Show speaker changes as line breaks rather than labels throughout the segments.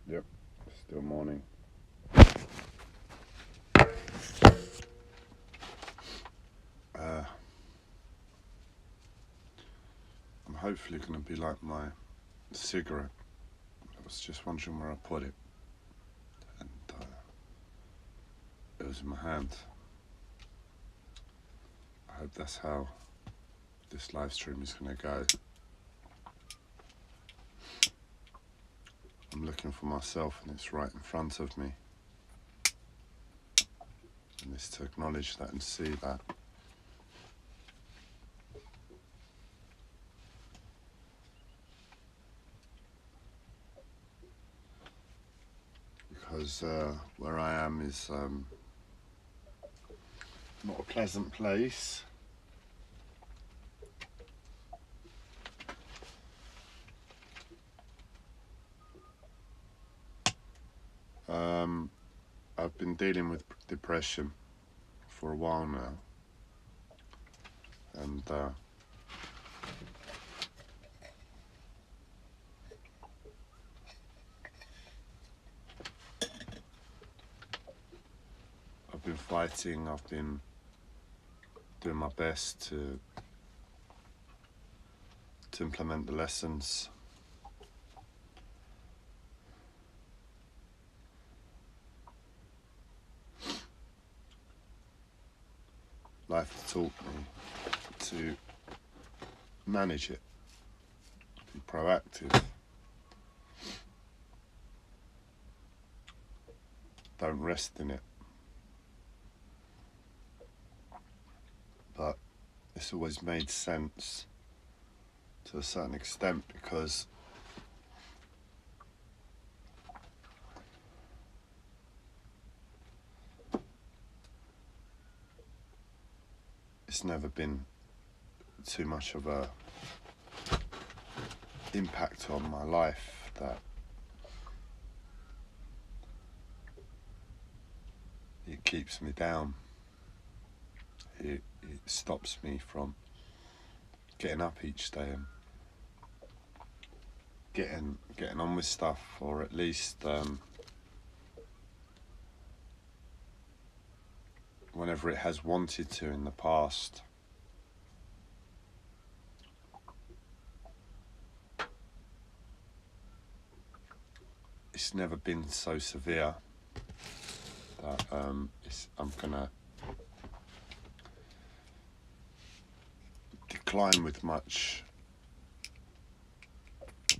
Yep, still morning. Uh, I'm hopefully going to be like my cigarette. I was just wondering where I put it, and it was in my hand. I hope that's how this live stream is going to go. I'm looking for myself, and it's right in front of me. And it's to acknowledge that and see that. Because where I am is not a pleasant place. I've been dealing with depression for a while now, and I've been fighting. I've been doing my best to implement the lessons. Life has taught me to manage it, be proactive, don't rest in it. But it's always made sense to a certain extent, because it's never been too much of a impact on my life that it keeps me down. It stops me from getting up each day and getting on with stuff, or at least whenever it has wanted to in the past. It's never been so severe that I'm gonna decline with much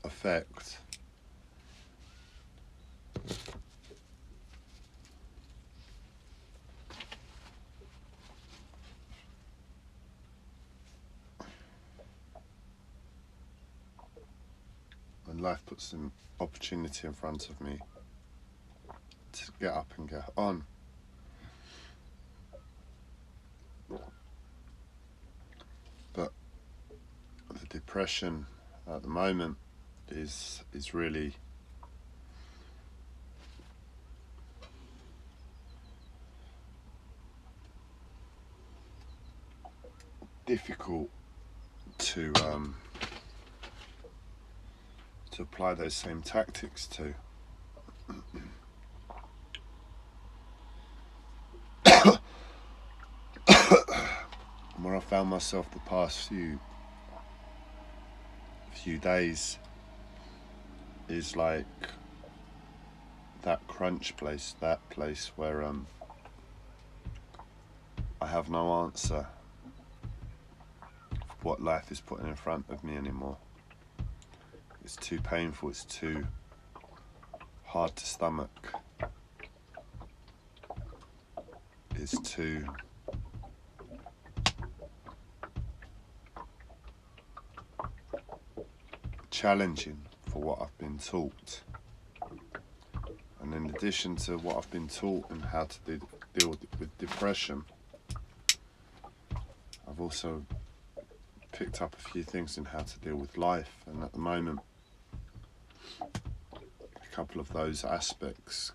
effect. When life puts an opportunity in front of me to get up and get on. But the depression at the moment is really difficult to apply those same tactics to. Where I found myself the past few days is like that crunch place, that place where I have no answer for what life is putting in front of me anymore. It's too painful, it's too hard to stomach. It's too challenging for what I've been taught. And in addition to what I've been taught and how to deal with depression, I've also picked up a few things in how to deal with life. And at the moment, a couple of those aspects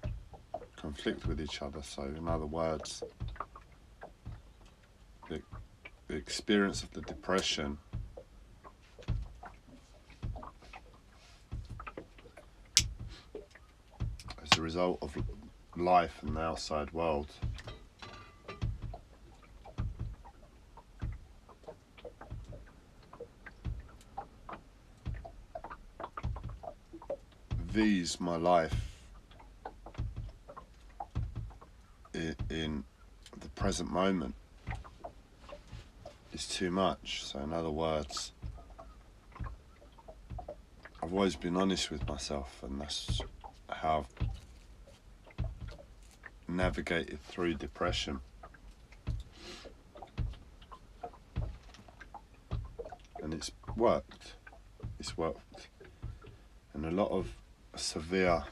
conflict with each other. So in other words, the experience of the depression a result of life and the outside world. My life in the present moment is too much. So in other words, I've always been honest with myself, and that's how I've navigated through depression. And it's worked. And a lot of severe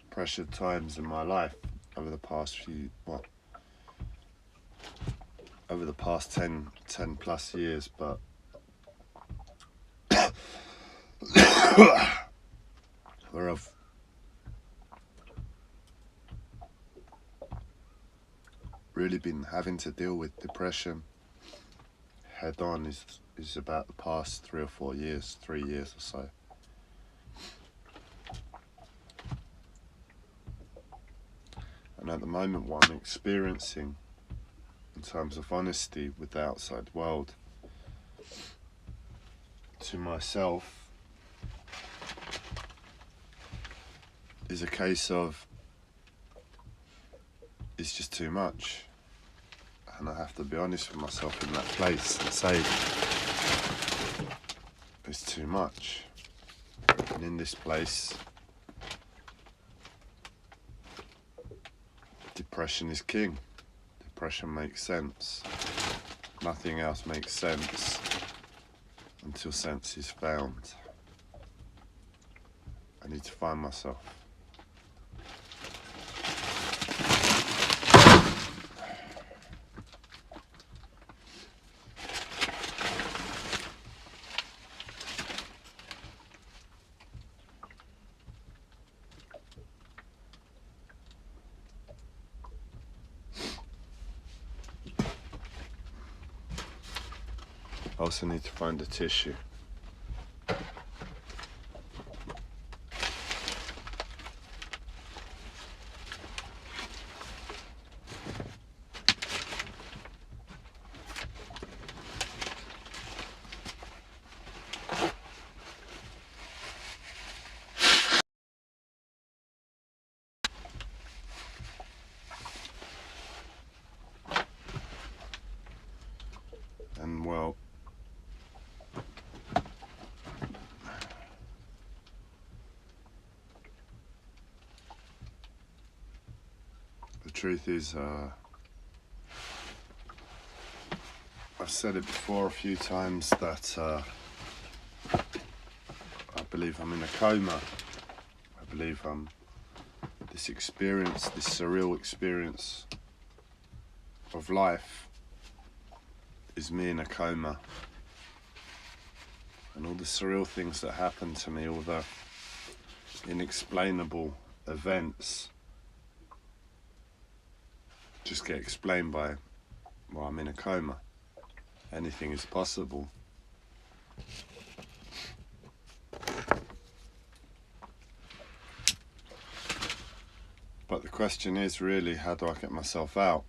pressured times in my life over the past 10 plus years, but where I've really been having to deal with depression head on is about the past 3 or 4 years, 3 years or so. And at the moment, what I'm experiencing in terms of honesty with the outside world to myself is a case of it's just too much, and I have to be honest with myself in that place and say it's too much. And in this place, depression is king. Depression makes sense. Nothing else makes sense until sense is found. I need to find myself. I also need to find a tissue. And well, the truth is, I've said it before a few times that I believe I'm in a coma. I believe this experience, this surreal experience of life is me in a coma. And all the surreal things that happen to me, all the inexplainable events just get explained by, well, I'm in a coma. Anything is possible. But the question is really, how do I get myself out?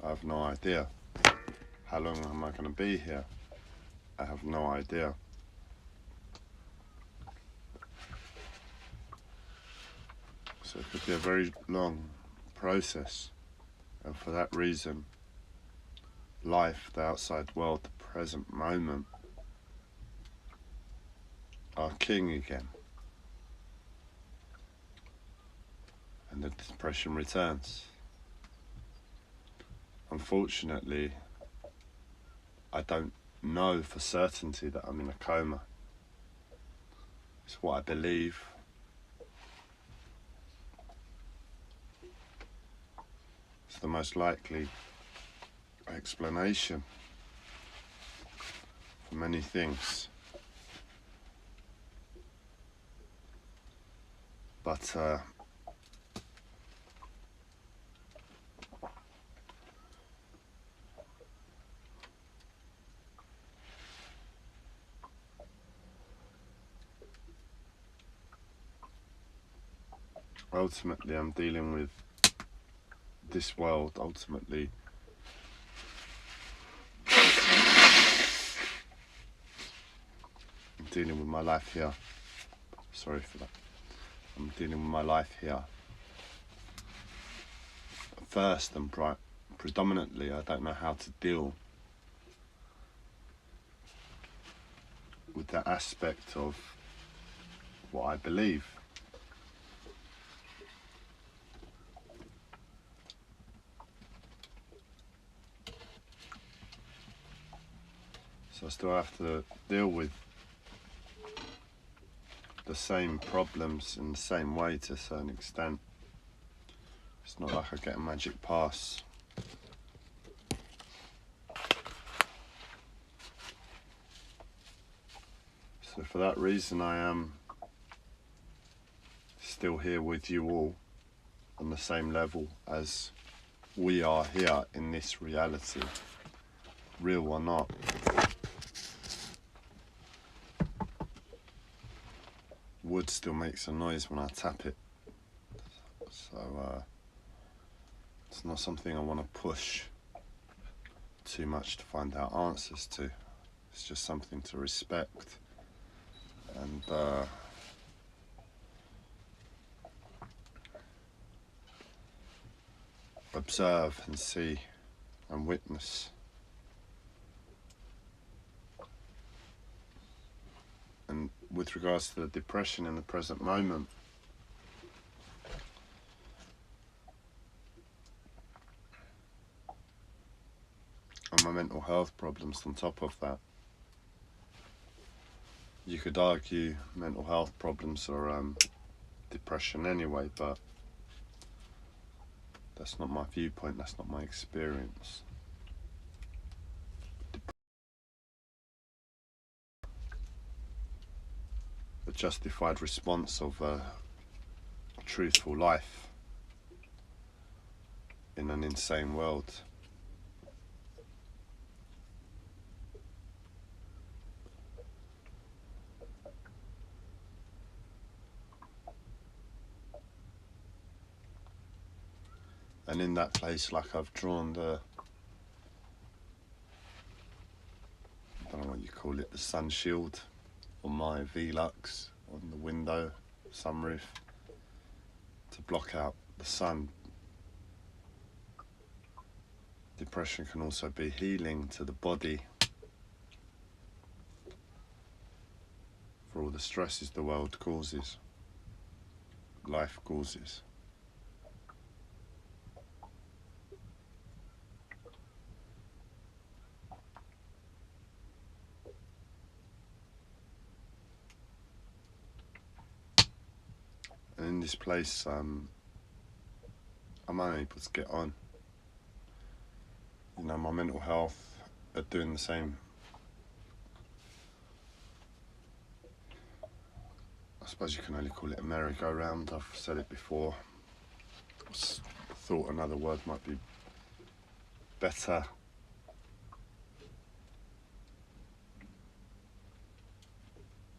I have no idea. How long am I going to be here? I have no idea. So it could be a very long process. And for that reason, life, the outside world, the present moment are king again. And the depression returns. Unfortunately, I don't know for certainty that I'm in a coma. It's what I believe. It's the most likely explanation for many things. But ultimately I'm dealing with this world. Ultimately I'm dealing with my life here. Sorry for that. I'm dealing with my life here. First and predominantly, I don't know how to deal with that aspect of what I believe. So I still have to deal with the same problems in the same way to a certain extent. It's not like I get a magic pass. So for that reason I am still here with you all on the same level as we are here in this reality, real or not. Wood still makes a noise when I tap it, so it's not something I want to push too much to find out answers to. It's just something to respect and observe and see and witness. And with regards to the depression in the present moment, and my mental health problems on top of that, you could argue mental health problems are depression anyway, but that's not my viewpoint, that's not my experience. A justified response of a truthful life in an insane world. And in that place, like I've drawn the, I don't know what you call it, the sun shield on my Velux on the window, sunroof, to block out the sun. Depression can also be healing to the body for all the stresses the world causes, life causes. And in this place, I'm unable to get on. You know, my mental health are doing the same. I suppose you can only call it a merry-go-round. I've said it before. Thought another word might be better.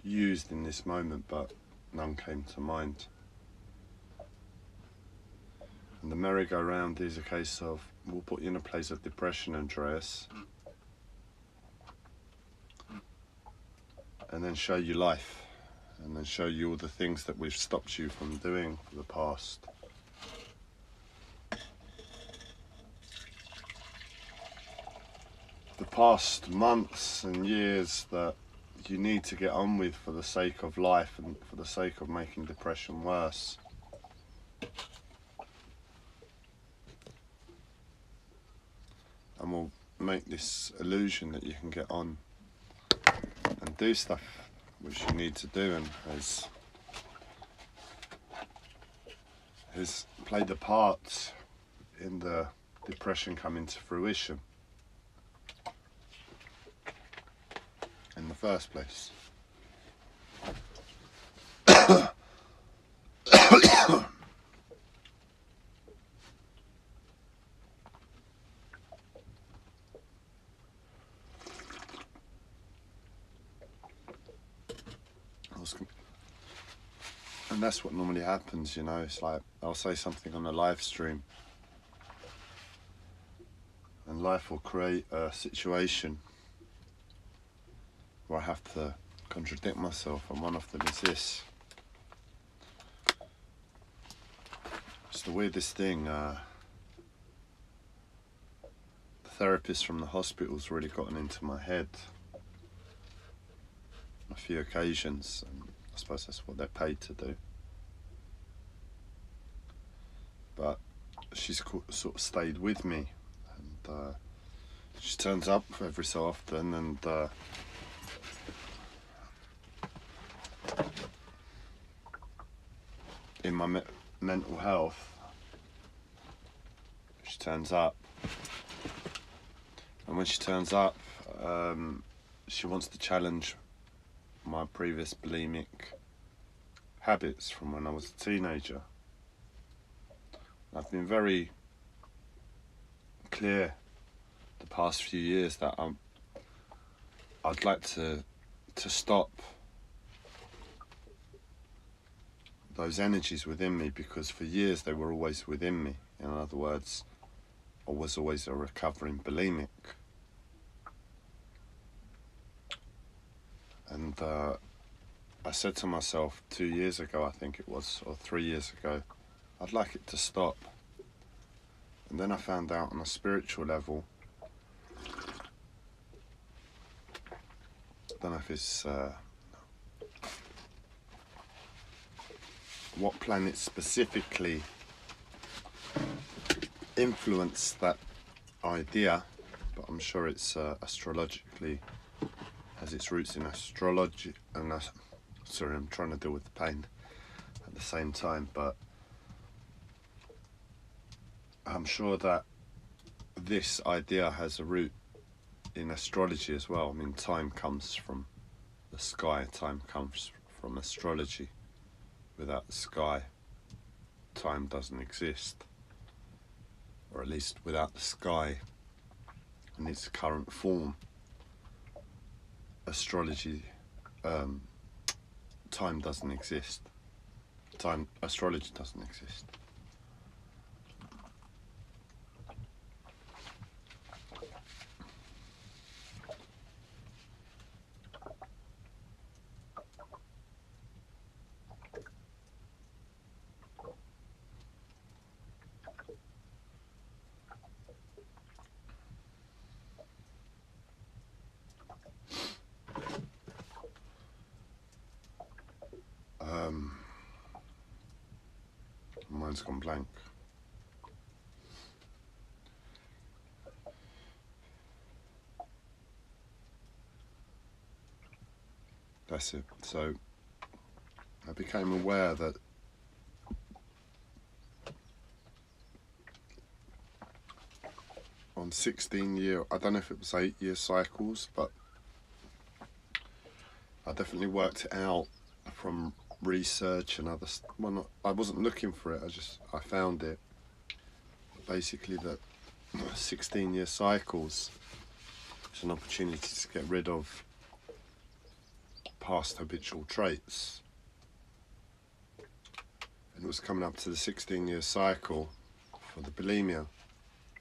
Used in this moment, but none came to mind. And the merry-go-round is a case of, we'll put you in a place of depression, Andreas, and then show you life, and then show you all the things that we've stopped you from doing for the past. The past months and years that you need to get on with for the sake of life and for the sake of making depression worse. And we'll make this illusion that you can get on and do stuff which you need to do, and has played a part in the depression coming to fruition in the first place. And that's what normally happens, you know. It's like I'll say something on a live stream, and life will create a situation where I have to contradict myself, and one of them is this. It's the weirdest thing. The therapist from the hospital's really gotten into my head on a few occasions, and I suppose that's what they're paid to do. But she's sort of stayed with me, and she turns up every so often, and in my mental health, she turns up, and when she turns up, she wants to challenge my previous bulimic habits from when I was a teenager. I've been very clear the past few years that I'd like to stop those energies within me, because for years they were always within me. In other words, I was always a recovering bulimic. And I said to myself 2 years ago, I think it was, or 3 years ago, I'd like it to stop. And then I found out on a spiritual level, I don't know if it's what planet specifically influenced that idea, but I'm sure it's astrologically, has its roots in astrology. And sorry, I'm trying to deal with the pain at the same time, but I'm sure that this idea has a root in astrology as well. I mean, time comes from the sky, time comes from astrology. Without the sky, time doesn't exist, or at least without the sky in its current form, astrology, time doesn't exist. Astrology doesn't exist. Mine's gone blank. That's it. So I became aware that on 16-year, I don't know if it was 8-year cycles, but I definitely worked it out from research and other well, I wasn't looking for it, I found it. Basically, that 16-year cycles is an opportunity to get rid of past habitual traits. And it was coming up to the 16-year cycle for the bulimia.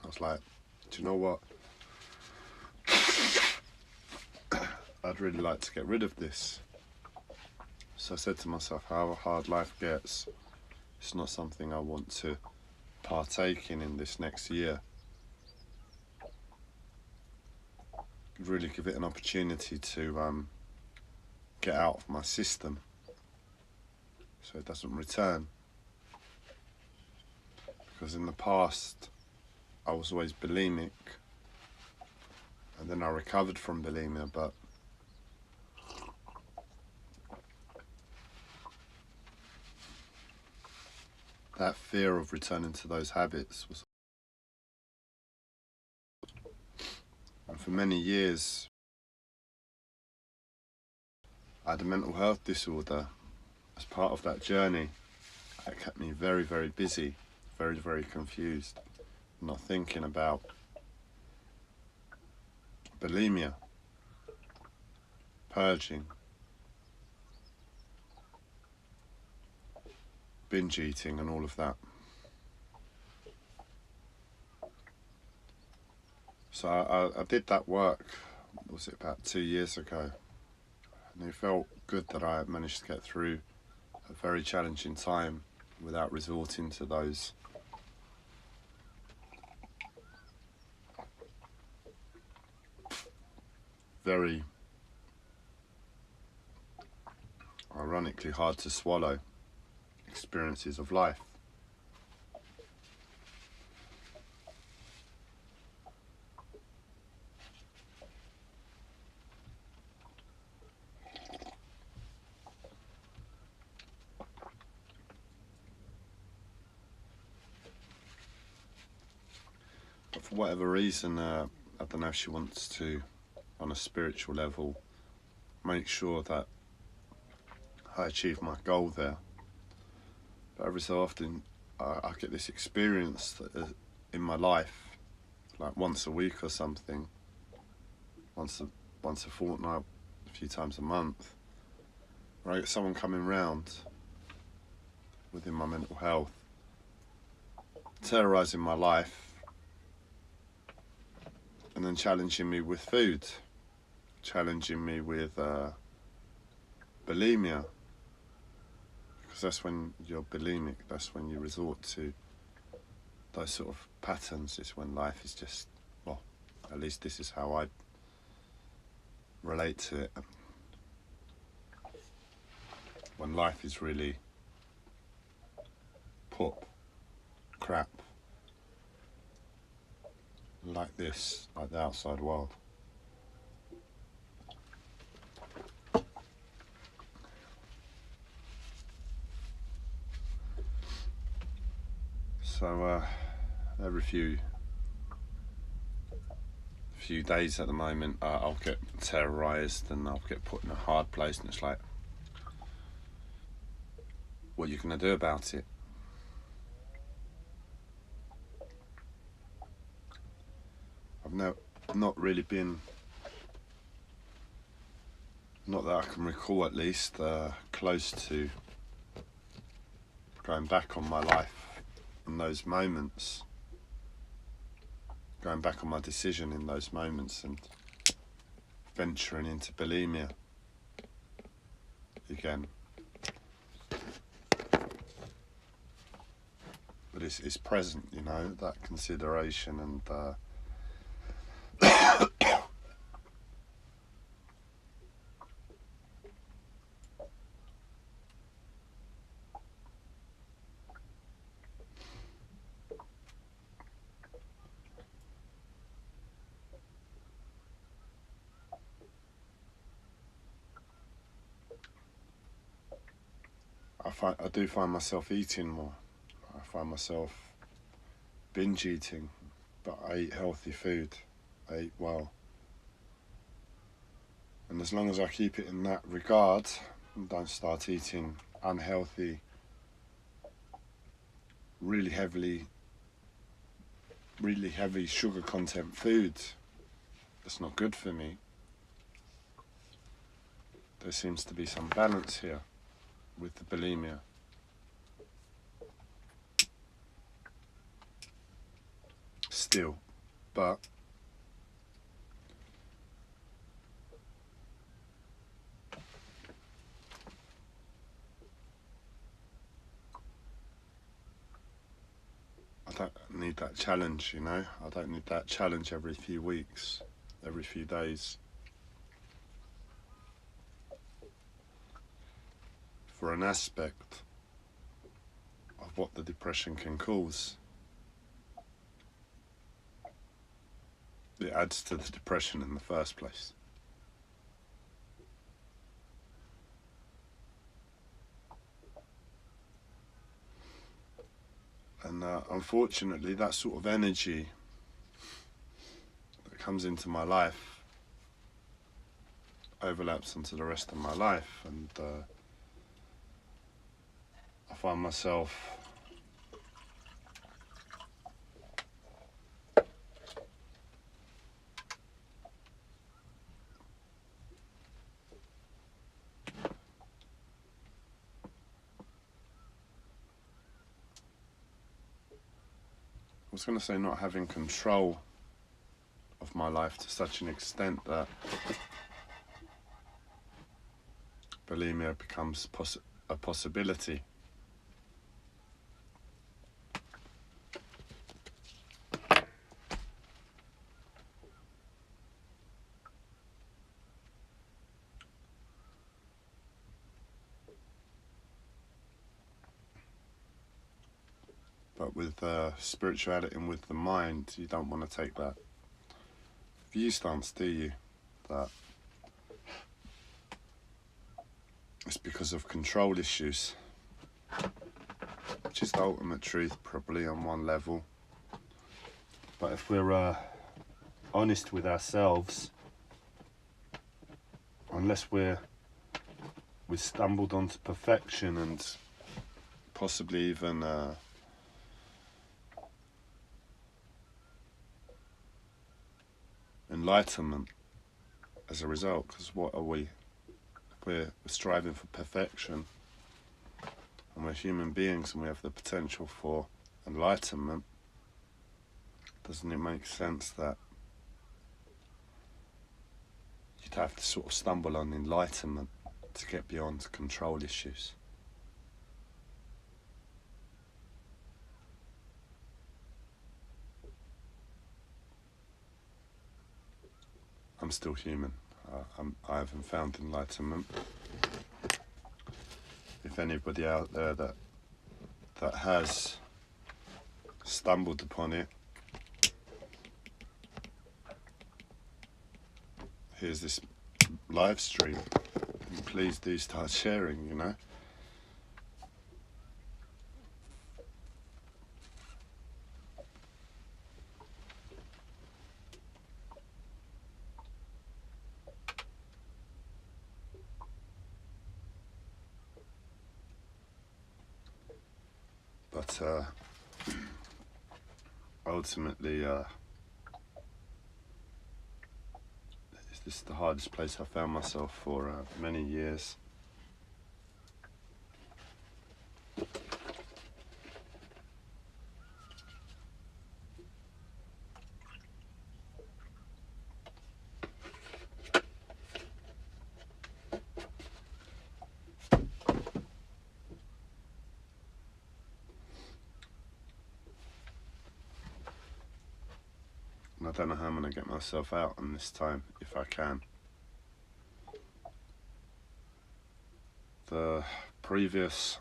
I was like, do you know what? I'd really like to get rid of this. So I said to myself, however hard life gets, it's not something I want to partake in this next year. Really give it an opportunity to get out of my system so it doesn't return. Because in the past, I was always bulimic, and then I recovered from bulimia, but that fear of returning to those habits was... And for many years, I had a mental health disorder. As part of that journey, it kept me very, very busy, very, very confused, not thinking about bulimia, purging. binge eating and all of that. So I did that work, was it about 2 years ago, and it felt good that I managed to get through a very challenging time without resorting to those very ironically hard to swallow experiences of life. But for whatever reason, I don't know if she wants to, on a spiritual level, make sure that I achieve my goal there. But every so often I get this experience that, in my life, like once a week or something, once a fortnight, a few times a month, where I get someone coming round within my mental health, terrorising my life, and then challenging me with food, challenging me with bulimia. Because that's when you're bulimic, that's when you resort to those sort of patterns. It's when life is just, well, at least this is how I relate to it. When life is really poop, crap, like this, like the outside world. So every few days at the moment, I'll get terrorised and I'll get put in a hard place, and it's like, what are you going to do about it? I've not really been, not that I can recall at least, close to going back on my life in those moments, going back on my decision in those moments and venturing into bulimia again. But it's present, you know, that consideration, and I do find myself eating more. I find myself binge eating, but I eat healthy food. I eat well. And as long as I keep it in that regard and don't start eating unhealthy, really heavy sugar content food that's not good for me, there seems to be some balance here with the bulimia. Still, but I don't need that challenge, you know? I don't need that challenge every few weeks, every few days. For an aspect of what the depression can cause. It adds to the depression in the first place. And unfortunately, that sort of energy that comes into my life overlaps onto the rest of my life, and I find myself was going to say not having control of my life to such an extent that bulimia becomes a possibility. But with spirituality and with the mind, you don't want to take that view stance, do you? That it's because of control issues, which is the ultimate truth probably on one level. But if we're honest with ourselves, unless we've stumbled onto perfection and possibly even enlightenment as a result, because what are we? If we're striving for perfection and we're human beings and we have the potential for enlightenment, doesn't it make sense that you'd have to sort of stumble on enlightenment to get beyond control issues? I'm still human. I haven't found enlightenment. If anybody out there that has stumbled upon it, here's this live stream. And please do start sharing, you know. But ultimately, this is the hardest place I found myself for many years. I don't know how I'm going to get myself out on this time, if I can. The previous,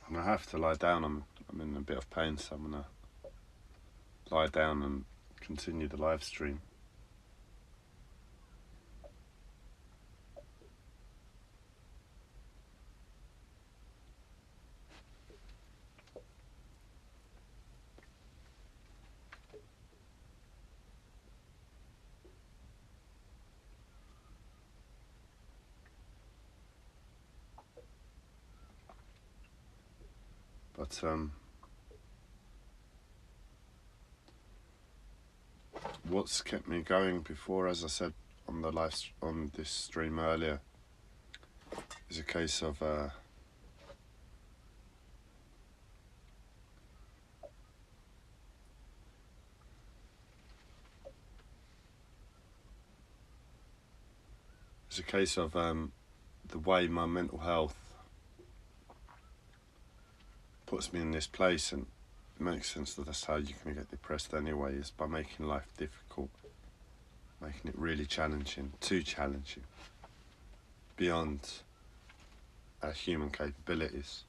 I'm going to have to lie down. I'm in a bit of pain, so I'm going to lie down and continue the live stream. But what's kept me going before, as I said on this stream earlier, is a case of the way my mental health puts me in this place, and it makes sense that that's how you can get depressed anyway, is by making life difficult, making it really challenging, too challenging, beyond our human capabilities.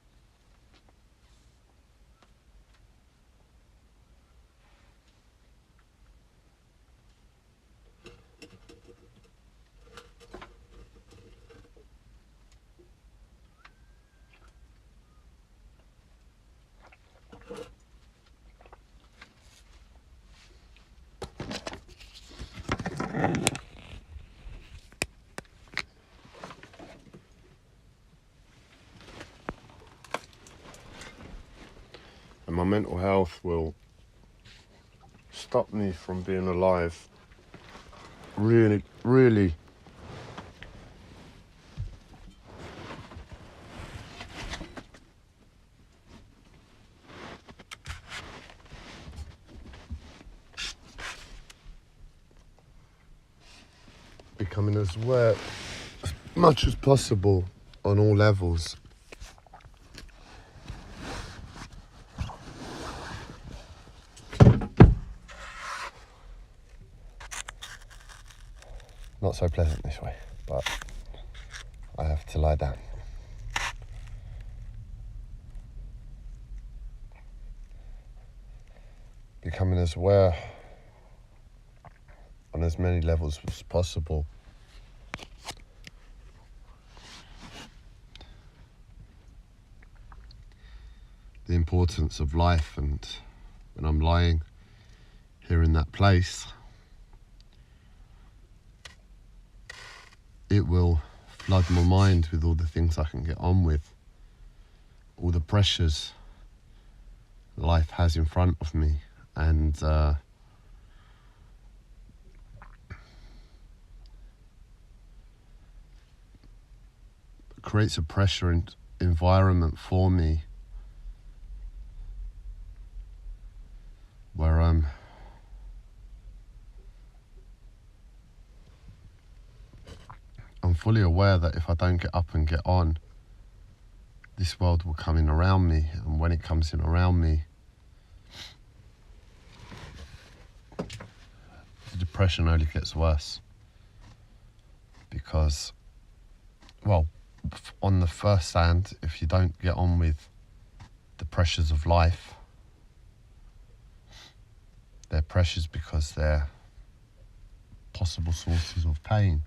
And my mental health will stop me from being alive. Really, really. becoming as aware as much as possible on all levels. Not so pleasant this way, but I have to lie down. Becoming as aware on as many levels as possible. The importance of life, and when I'm lying here in that place, it will flood my mind with all the things I can get on with, all the pressures life has in front of me, and creates a pressure environment for me where I'm fully aware that if I don't get up and get on, this world will come in around me, and when it comes in around me, the depression only gets worse. Because, well, on the first hand, if you don't get on with the pressures of life, they're pressures because they're possible sources of pain.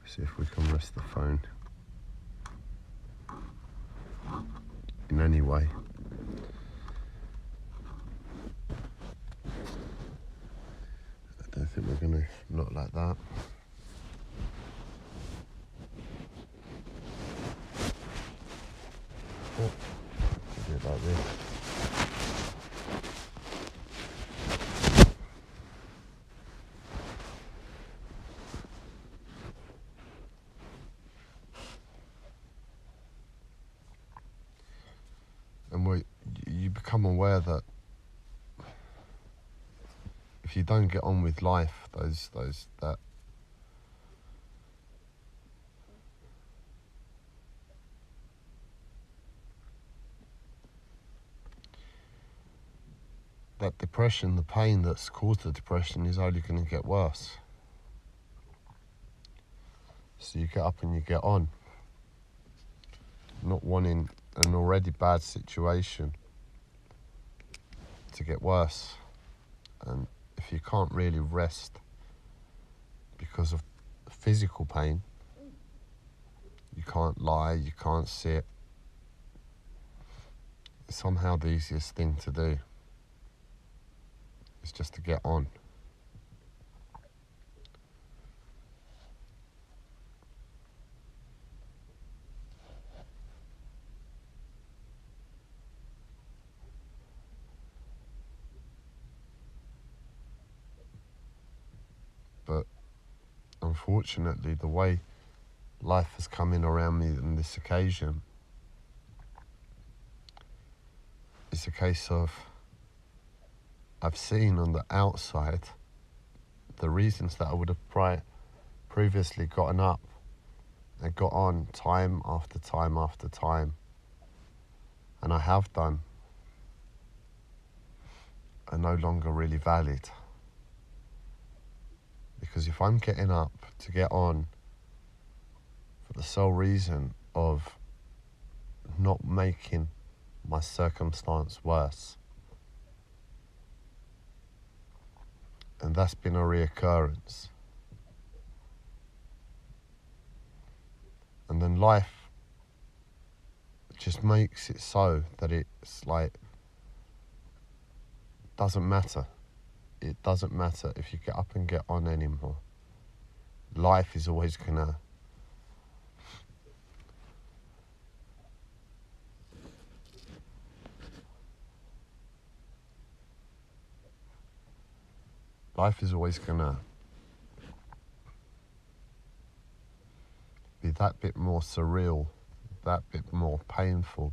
See if we can rest the phone in any way. I don't think we're going to, not like that. Oh, do it like this. And you become aware that if you don't get on with life, that depression, the pain that's caused the depression, is only going to get worse. So you get up and you get on, not wanting an already bad situation to get worse. And if you can't really rest because of physical pain, you can't lie, you can't sit, it's somehow the easiest thing to do is just to get on. But unfortunately, the way life has come in around me on this occasion, it's a case of I've seen on the outside the reasons that I would have previously gotten up and got on time after time after time, and I have done, are no longer really valid. Because if I'm getting up to get on for the sole reason of not making my circumstance worse, and that's been a reoccurrence, and then life just makes it so that it's like, doesn't matter. It doesn't matter if you get up and get on anymore. Life is always gonna be that bit more surreal that bit more painful.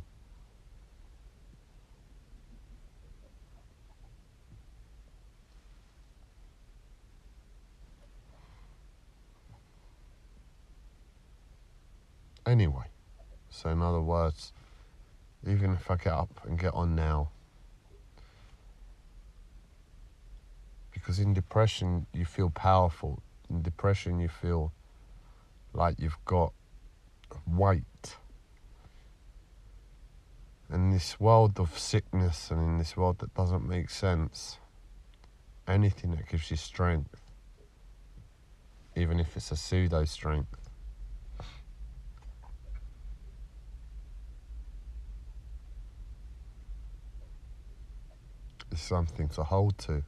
Anyway, so in other words, even if I get up and get on now, because in depression you feel powerful. In depression you feel like you've got weight. In this world of sickness and in this world that doesn't make sense, anything that gives you strength, even if it's a pseudo strength, is something to hold to.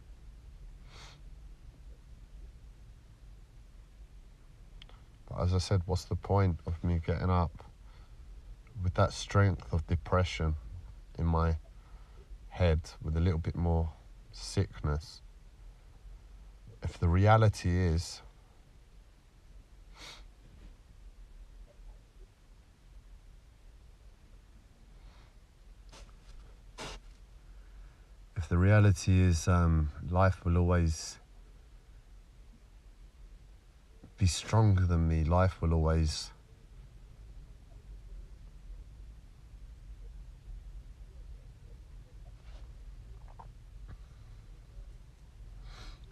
But as I said, what's the point of me getting up with that strength of depression in my head, with a little bit more sickness, if the reality is life will always be stronger than me. Life will always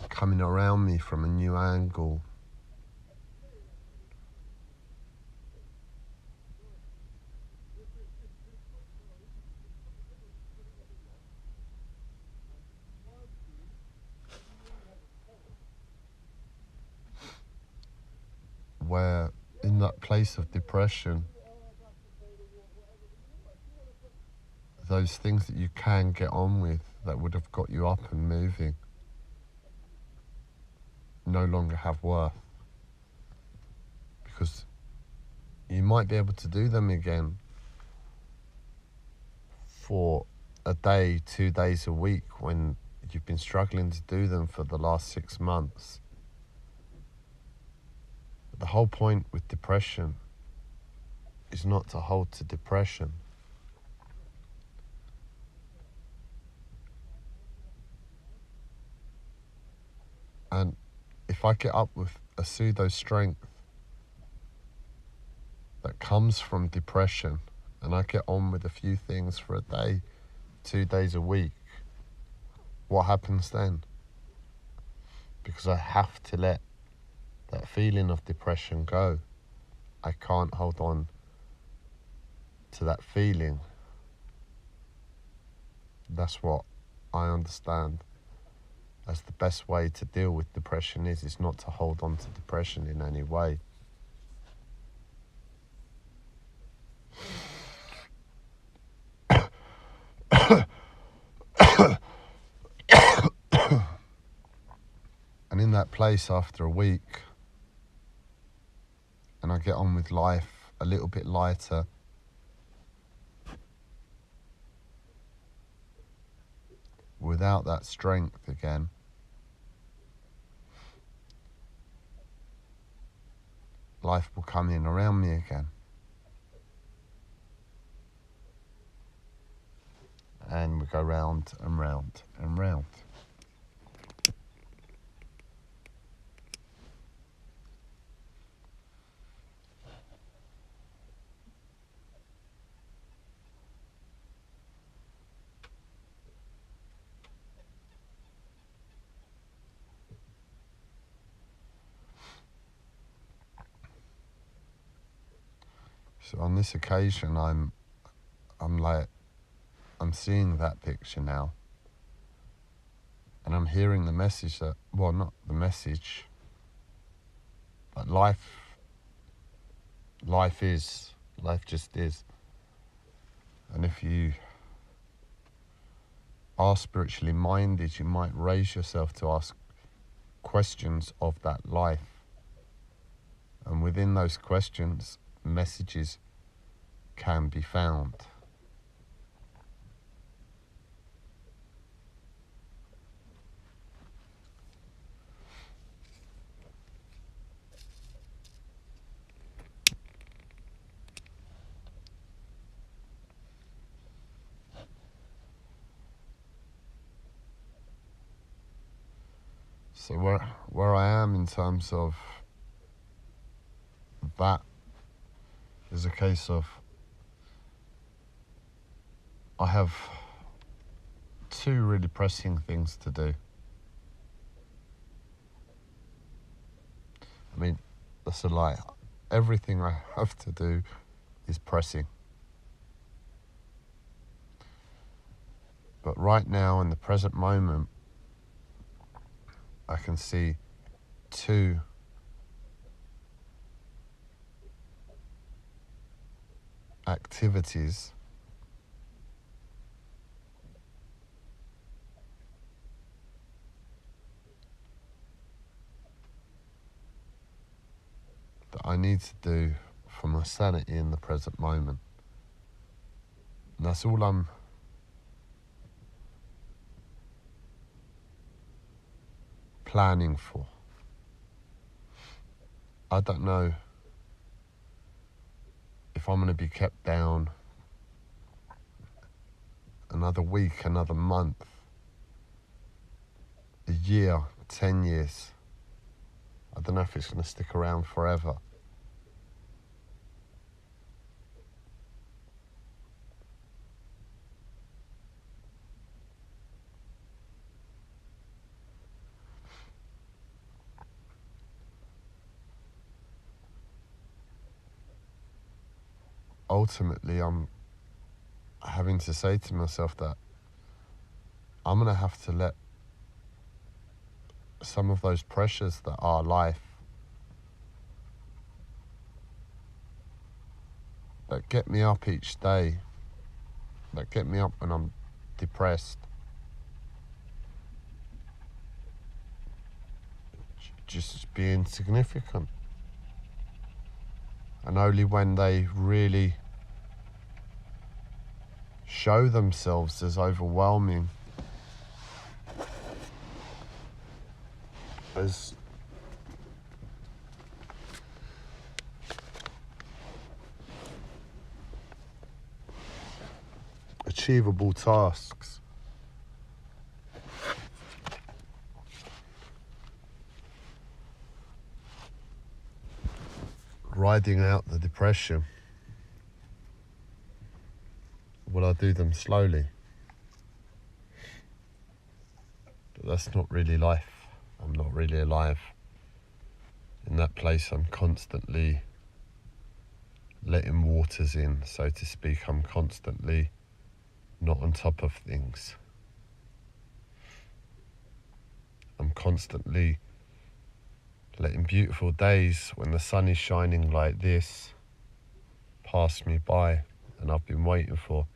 coming around me from a new angle. Where in that place of depression, those things that you can get on with that would have got you up and moving no longer have worth, because you might be able to do them again for a day, 2 days a week, when you've been struggling to do them for the last 6 months. But the whole point with depression is not to hold to depression. And if I get up with a pseudo strength that comes from depression, and I get on with a few things for a day, 2 days a week, what happens then? Because I have to let that feeling of depression go. I can't hold on to that feeling. That's what I understand as the best way to deal with depression is not to hold on to depression in any way. And in that place, after a week, and I get on with life a little bit lighter, without that strength again, life will come in around me again. And we go round and round and round. So on this occasion, I'm seeing that picture now, and I'm hearing the message that, well, not the message, but life just is. And if you are spiritually minded, you might raise yourself to ask questions of that life. And within those questions, messages can be found. So where I am in terms of that is a case of I have two really pressing things to do. I mean, that's a lie. Everything I have to do is pressing. But right now, in the present moment, I can see two activities that I need to do for my sanity in the present moment. And that's all I'm planning for. I don't know if I'm going to be kept down another week, another month, a year, 10 years. I don't know if it's going to stick around forever. Ultimately, I'm having to say to myself that I'm going to have to let some of those pressures that are life, that get me up each day, that get me up when I'm depressed, just be insignificant. And only when they really show themselves as overwhelming, as achievable tasks, riding out the depression, will I do them slowly? But that's not really life. I'm not really alive. In that place, I'm constantly letting waters in, so to speak. I'm constantly not on top of things. I'm constantly letting beautiful days when the sun is shining like this pass me by, and I've been waiting for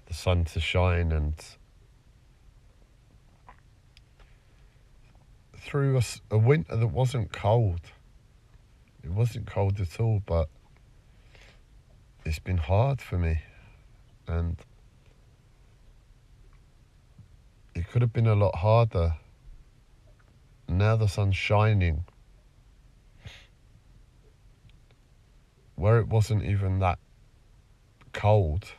the sun to shine, and through a winter that wasn't cold. It wasn't cold at all, but it's been hard for me, and it could have been a lot harder. Now the sun's shining, where it wasn't even that cold,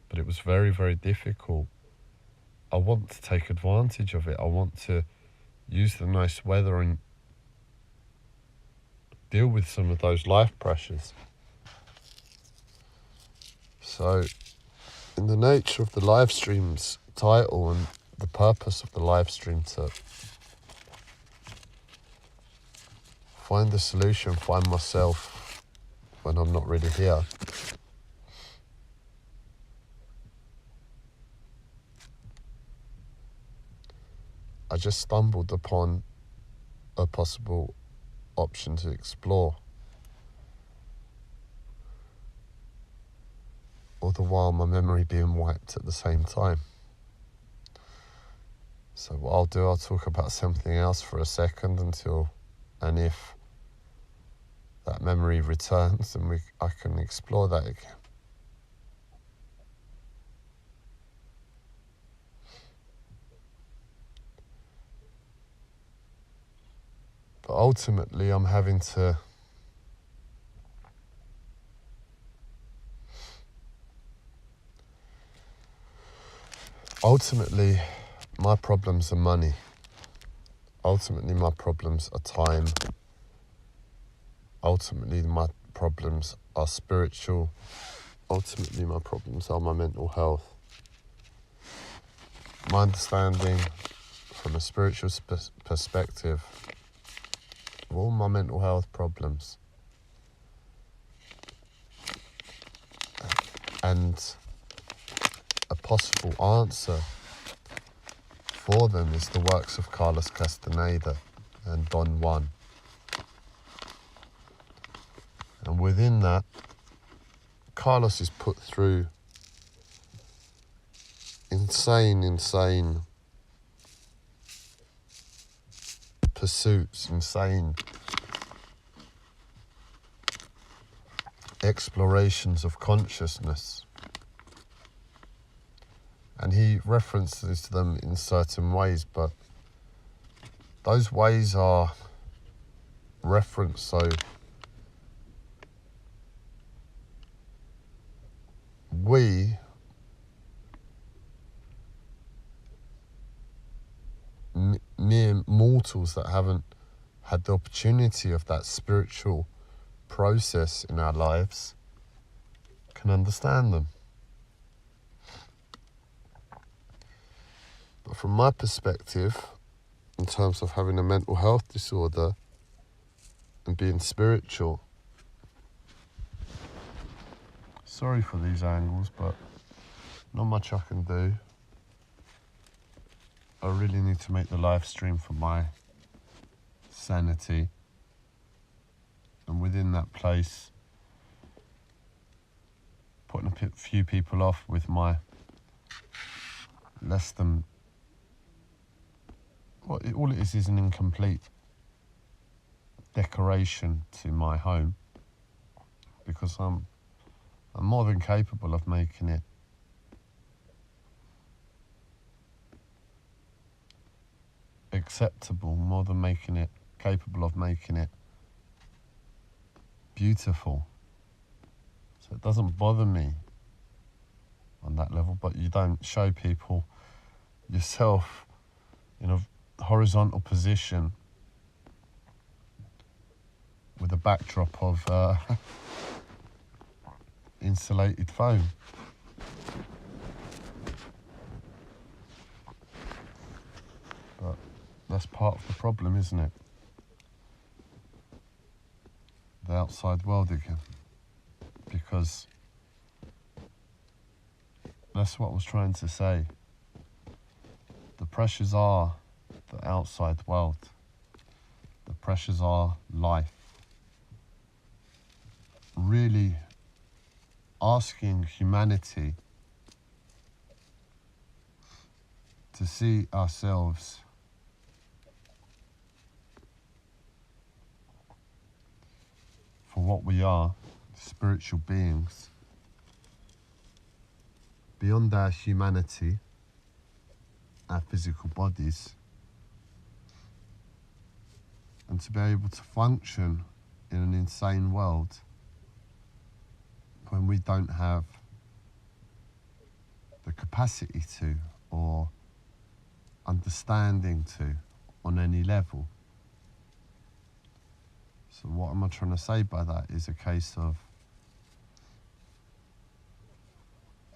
but it was very, very difficult. I want to take advantage of it. I want to use the nice weather and deal with some of those life pressures. So, in the nature of the live stream's title and the purpose of the live stream, to find the solution, find myself when I'm not really here. I just stumbled upon a possible option to explore, all the while my memory being wiped at the same time. So what I'll do, I'll talk about something else for a second until and if that memory returns, and I can explore that again. But ultimately, I'm having to my problems are money. ultimately my problems are time. Ultimately my problems are spiritual. Ultimately my problems are my mental health. My understanding from a spiritual perspective of all my mental health problems and a possible answer for them is the works of Carlos Castaneda and Don Juan. And within that, Carlos is put through insane pursuits, insane explorations of consciousness. And he references them in certain ways, but those ways are referenced so we mere mortals that haven't had the opportunity of that spiritual process in our lives can understand them. But from my perspective, in terms of having a mental health disorder and being spiritual, sorry for these angles, but not much I can do. I really need to make the live stream for my sanity. And within that place, putting a few people off with my less than... Well, all it is an incomplete decoration to my home. Because I'm more than capable of making it acceptable, more than capable of making it beautiful. So it doesn't bother me on that level, but you don't show people yourself in a horizontal position with a backdrop of insulated foam. But that's part of the problem, isn't it? The outside world again. Because that's what I was trying to say. The pressures are the outside world. The pressures are life. Really asking humanity to see ourselves for what we are, spiritual beings, beyond our humanity, our physical bodies, and to be able to function in an insane world when we don't have the capacity to, or understanding to, on any level. So what am I trying to say by that is a case of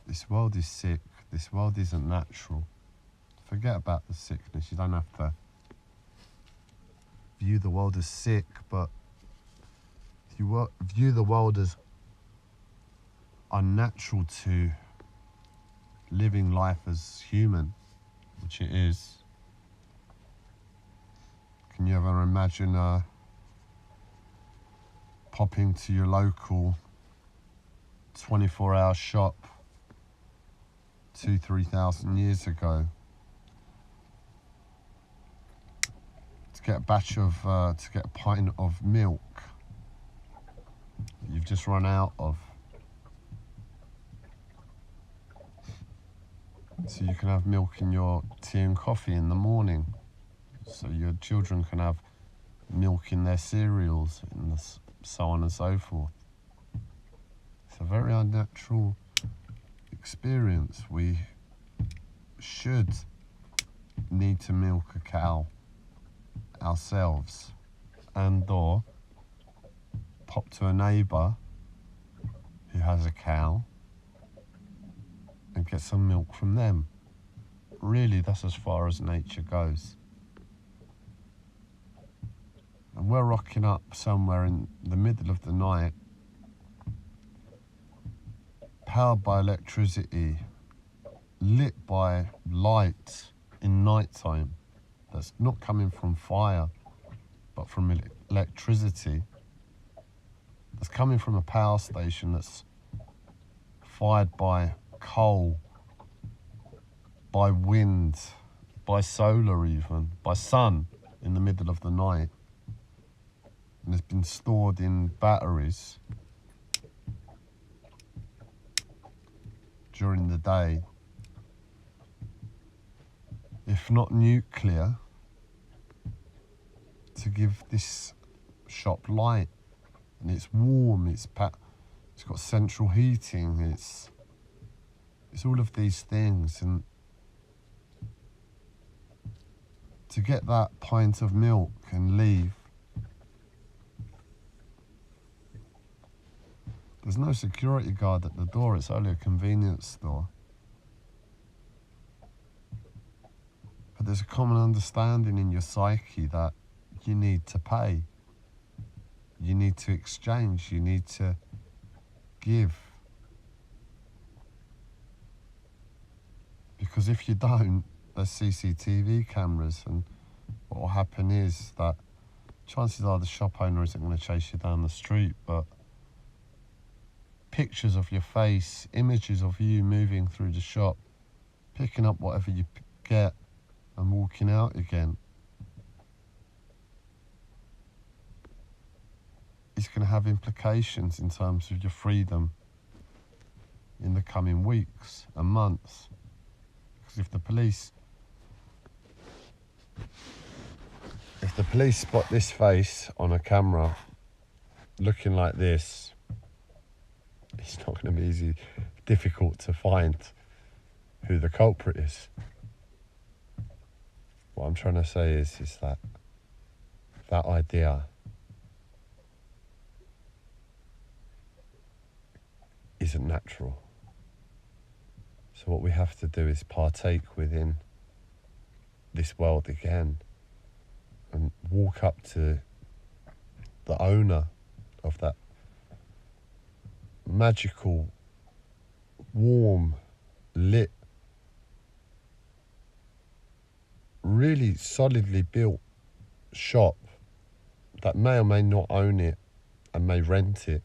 this world is sick, this world isn't natural. Forget about the sickness, you don't have to view the world as sick, but if you view the world as unnatural to living life as human, which it is, can you ever imagine popping to your local 24-hour shop 2,000-3,000 years ago to get a pint of milk that you've just run out of, so you can have milk in your tea and coffee in the morning, so your children can have milk in their cereals, and so on and so forth. It's a very unnatural experience. We should need to milk a cow ourselves and or pop to a neighbour who has a cow and get some milk from them. Really, that's as far as nature goes. And we're rocking up somewhere in the middle of the night, powered by electricity, lit by light in night time, that's not coming from fire, but from electricity, that's coming from a power station that's fired by coal, by wind, by solar even, by sun in the middle of the night, and it's been stored in batteries during the day. If not nuclear, to give this shop light. And it's warm, it's got central heating, it's all of these things. And to get that pint of milk and leave, there's no security guard at the door, it's only a convenience store. But there's a common understanding in your psyche that you need to pay. You need to exchange, you need to give. Because if you don't, there's CCTV cameras, and what will happen is that chances are the shop owner isn't going to chase you down the street, but pictures of your face, images of you moving through the shop, picking up whatever you get and walking out again, is going to have implications in terms of your freedom in the coming weeks and months. Because if the police spot this face on a camera looking like this, it's not going to be difficult to find who the culprit is. What I'm trying to say is that idea isn't natural. So what we have to do is partake within this world again and walk up to the owner of that magical, warm, lit, really solidly built shop that may or may not own it and may rent it,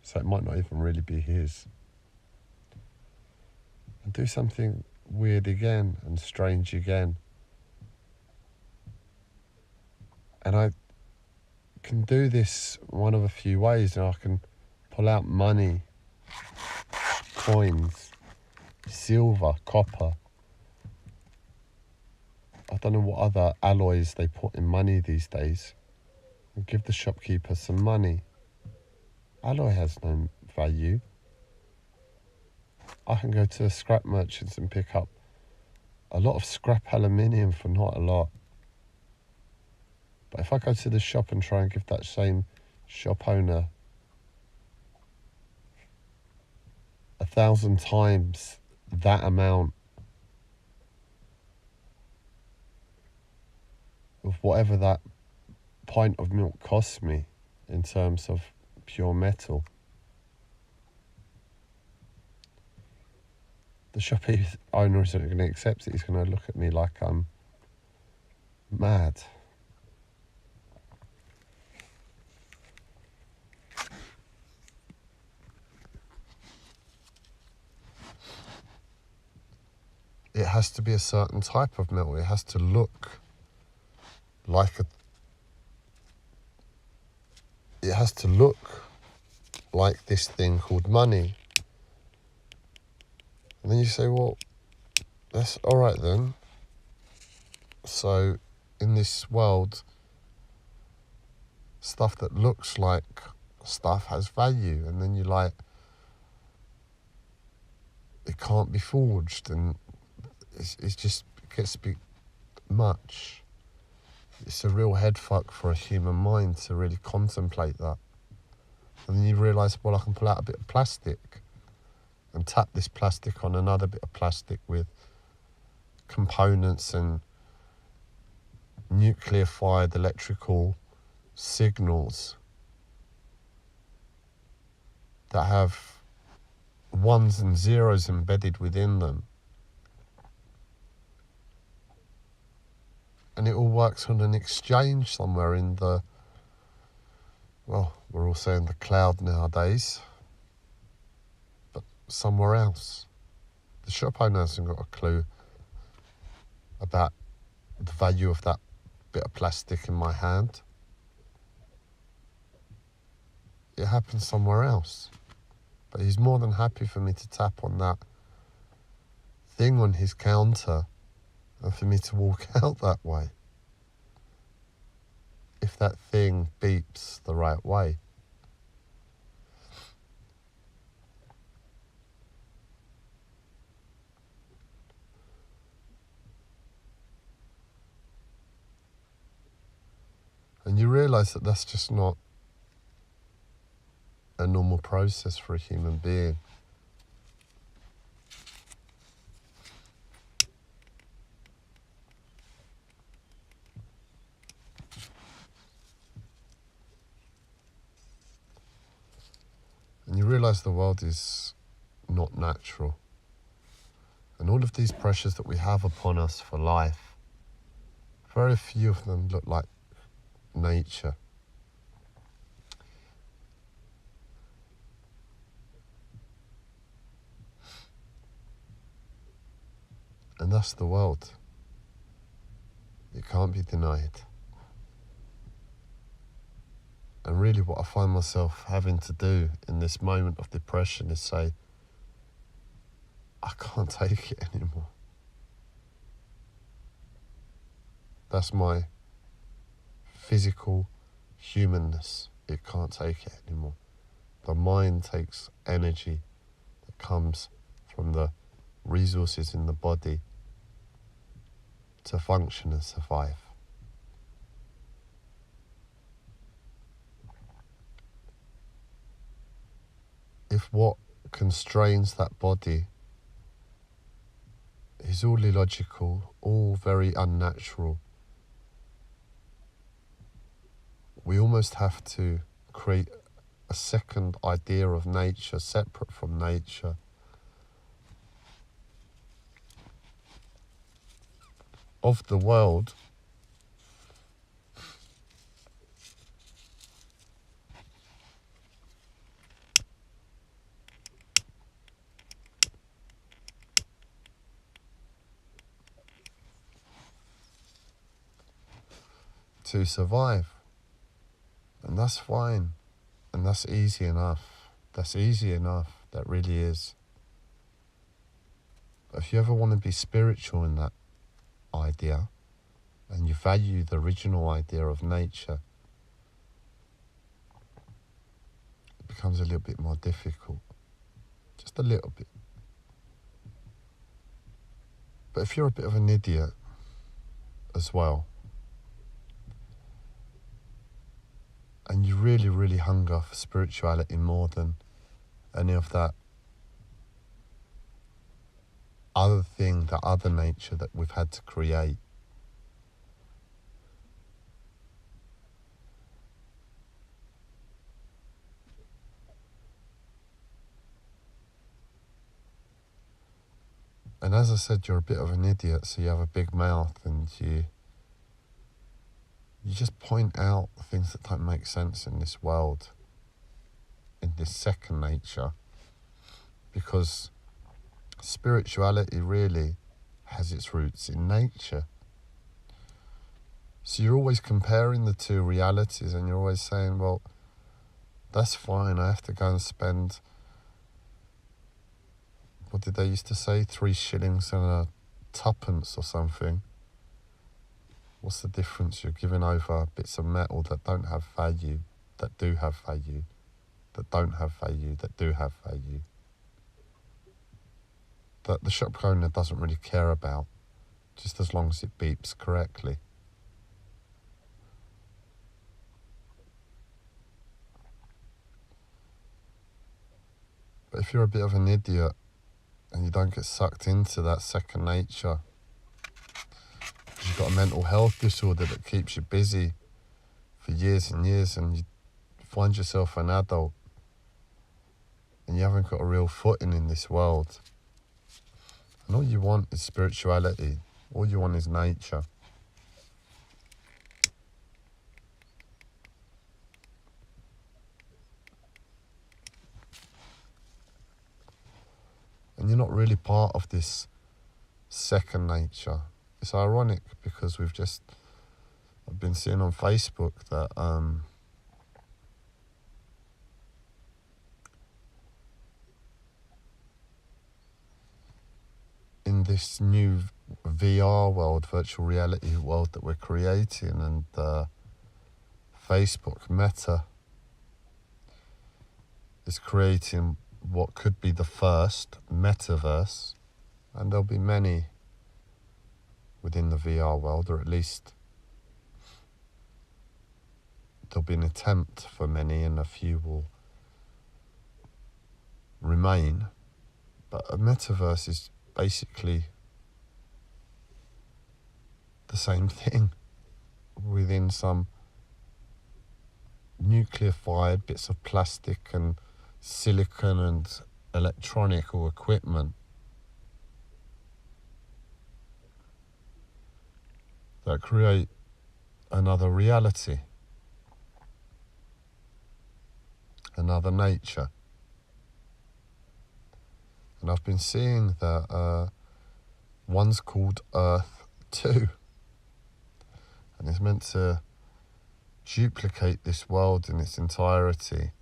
so it might not even really be his, and do something weird again and strange again. And I can do this one of a few ways, and I can pull out money, coins, silver, copper. I don't know what other alloys they put in money these days, and give the shopkeeper some money. Alloy has no value. I can go to a scrap merchants and pick up a lot of scrap aluminium for not a lot. But if I go to the shop and try and give that same shop owner 1,000 times that amount of whatever that pint of milk costs me in terms of pure metal, the shop owner isn't going to accept it. He's going to look at me like I'm mad. It has to be a certain type of milk. It has to look like it has to look like this thing called money. And then you say, well, that's all right then. So in this world, stuff that looks like stuff has value. And then you're like, it can't be forged. And it just gets a bit much. It's a real head fuck for a human mind to really contemplate that. And then you realise, well, I can pull out a bit of plastic and tap this plastic on another bit of plastic with components and nuclear-fired electrical signals that have ones and zeros embedded within them. And it all works on an exchange somewhere in the, well, we're all saying the cloud nowadays, but somewhere else. The shop owner hasn't got a clue about the value of that bit of plastic in my hand. It happens somewhere else. But he's more than happy for me to tap on that thing on his counter and for me to walk out that way, if that thing beeps the right way. And you realise that that's just not a normal process for a human being. And you realise the world is not natural. And all of these pressures that we have upon us for life, very few of them look like nature. And that's the world. It can't be denied. And really what I find myself having to do in this moment of depression is say, I can't take it anymore. That's my physical humanness. It can't take it anymore. The mind takes energy that comes from the resources in the body to function and survive. If what constrains that body is all illogical, all very unnatural, we almost have to create a second idea of nature, separate from nature, of the world, to survive. And that's fine. And that's easy enough. That's easy enough. That really is. But if you ever want to be spiritual in that idea, and you value the original idea of nature, it becomes a little bit more difficult. Just a little bit. But if you're a bit of an idiot as well, and you really, really hunger for spirituality more than any of that other thing, that other nature that we've had to create, and as I said, you're a bit of an idiot, so you have a big mouth and you just point out things that don't make sense in this world, in this second nature, because spirituality really has its roots in nature. So you're always comparing the two realities, and you're always saying, well, that's fine, I have to go and spend, what did they used to say, 3 shillings and a tuppence or something. What's the difference? You're giving over bits of metal that don't have value, that do have value, that don't have value, that do have value, that the shop owner doesn't really care about, just as long as it beeps correctly. But if you're a bit of an idiot and you don't get sucked into that second nature, because you've got a mental health disorder that keeps you busy for years and years, and you find yourself an adult and you haven't got a real footing in this world, and all you want is spirituality, all you want is nature, and you're not really part of this second nature. It's ironic because I've been seeing on Facebook that in this new VR world, virtual reality world that we're creating, and Facebook, Meta, is creating what could be the first metaverse, and there'll be many within the VR world, or at least there'll be an attempt for many, and a few will remain. But a metaverse is basically the same thing within some nuclear-fired bits of plastic and silicon and electronic or equipment that create another reality, another nature. And I've been seeing that one's called Earth 2, and it's meant to duplicate this world in its entirety,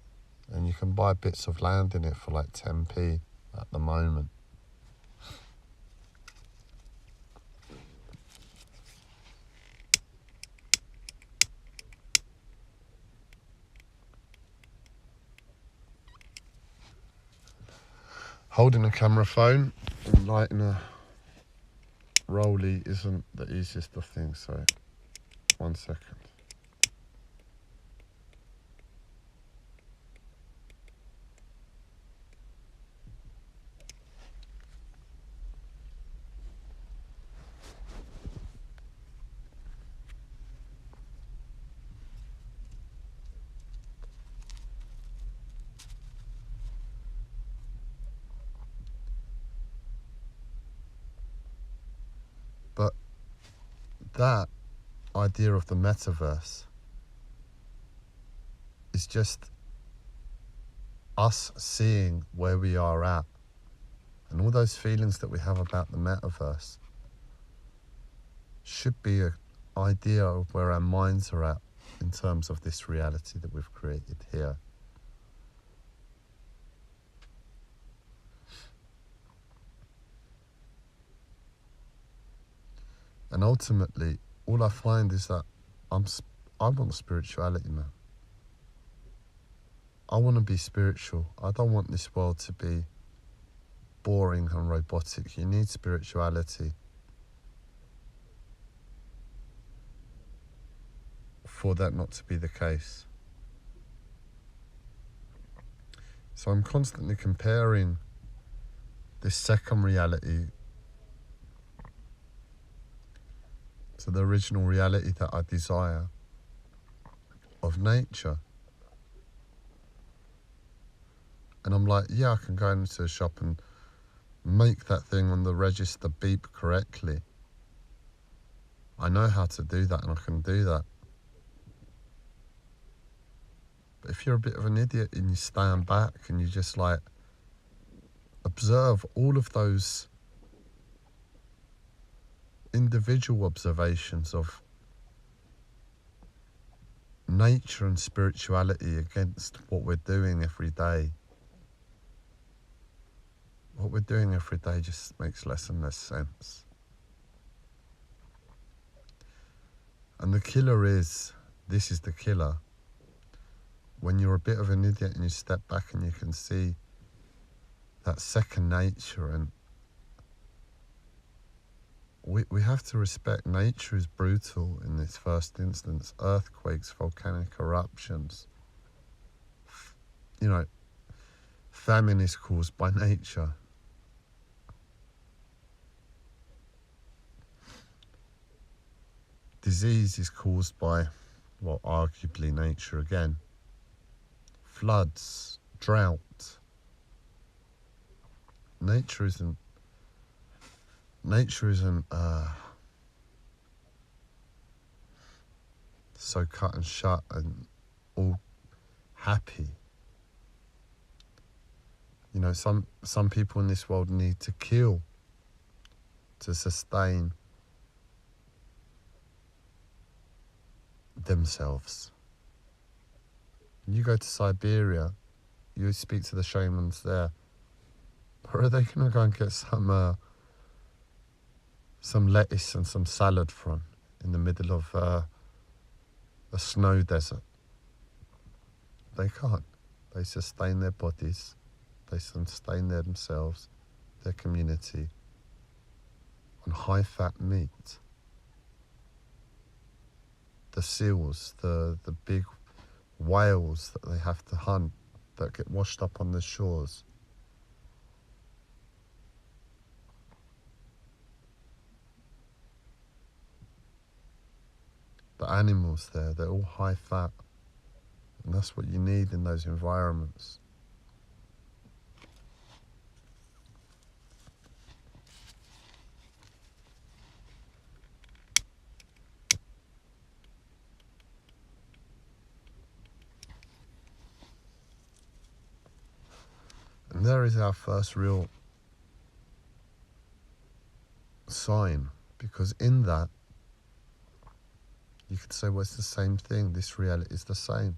and you can buy bits of land in it for like 10p at the moment. Holding a camera phone and lighting a rollie isn't the easiest of things, so 1 second. But that idea of the metaverse is just us seeing where we are at, and all those feelings that we have about the metaverse should be an idea of where our minds are at in terms of this reality that we've created here. And ultimately, all I find is that I want spirituality, man. I want to be spiritual. I don't want this world to be boring and robotic. You need spirituality for that not to be the case. So I'm constantly comparing this second reality to the original reality that I desire of nature. And I'm like, yeah, I can go into a shop and make that thing on the register beep correctly. I know how to do that, and I can do that. But if you're a bit of an idiot and you stand back and you just like observe all of those individual observations of nature and spirituality against what we're doing every day, what we're doing every day just makes less and less sense. And the killer is, this is the killer, when you're a bit of an idiot and you step back and you can see that second nature. And we have to respect nature is brutal in this first instance. Earthquakes, volcanic eruptions, Famine is caused by nature. Disease is caused by, well, arguably nature again. Floods, drought. Nature isn't so cut and shut and all happy. You know, some people in this world need to kill to sustain themselves. You go to Siberia, you speak to the shamans there. Where are they going to go and get some lettuce and some salad from in the middle of a snow desert? They can't. They sustain their bodies. They sustain themselves, their community, on high-fat meat. The seals, the big whales that they have to hunt that get washed up on the shores. The animals there, they're all high fat. And that's what you need in those environments. And there is our first real sign, because in that, you could say, well, it's the same thing. This reality is the same.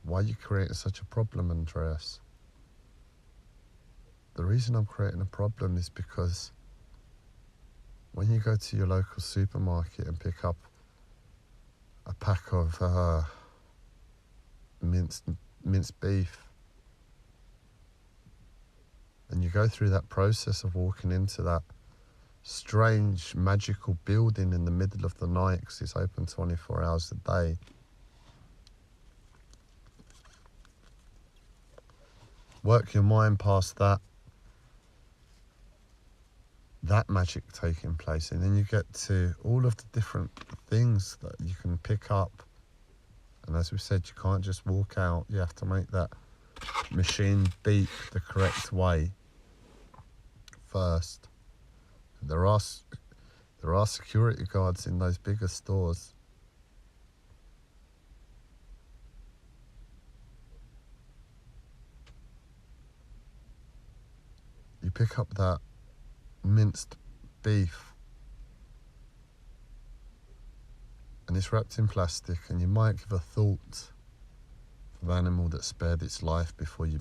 Why are you creating such a problem, Andreas? The reason I'm creating a problem is because when you go to your local supermarket and pick up a pack of minced beef, and you go through that process of walking into that strange magical building in the middle of the night, because it's open 24 hours a day, work your mind past that magic taking place, and then you get to all of the different things that you can pick up. And as we said, you can't just walk out. You have to make that machine beep the correct way first. There are security guards in those bigger stores. You pick up that minced beef and it's wrapped in plastic, and you might give a thought for the animal that spared its life before you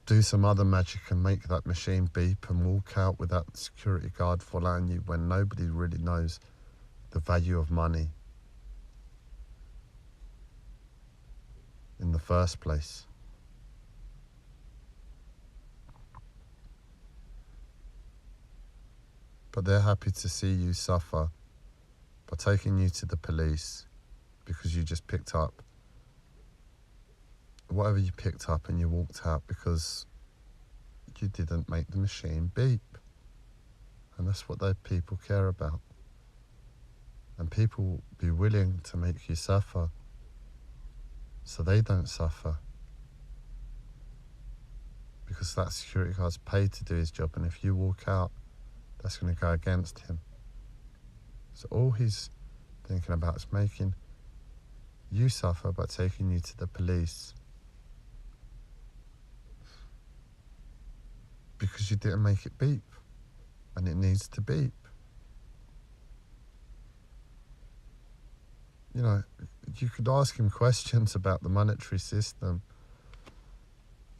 do some other magic and make that machine beep and walk out with that security guard following you when nobody really knows the value of money in the first place. But they're happy to see you suffer by taking you to the police because you just picked up whatever you picked up and you walked out because you didn't make the machine beep. And that's what those people care about. And people will be willing to make you suffer so they don't suffer, because that security guard's paid to do his job, and if you walk out, that's going to go against him. So all he's thinking about is making you suffer by taking you to the police because you didn't make it beep, and it needs to beep. You know, you could ask him questions about the monetary system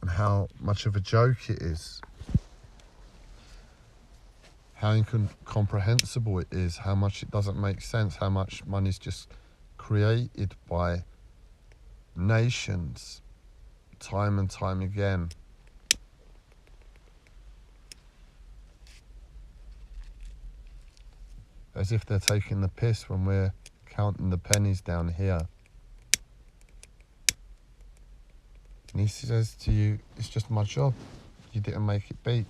and how much of a joke it is, how incomprehensible it is, how much it doesn't make sense, how much money is just created by nations time and time again. As if they're taking the piss when we're counting the pennies down here. And he says to you, it's just my job. You didn't make it beep.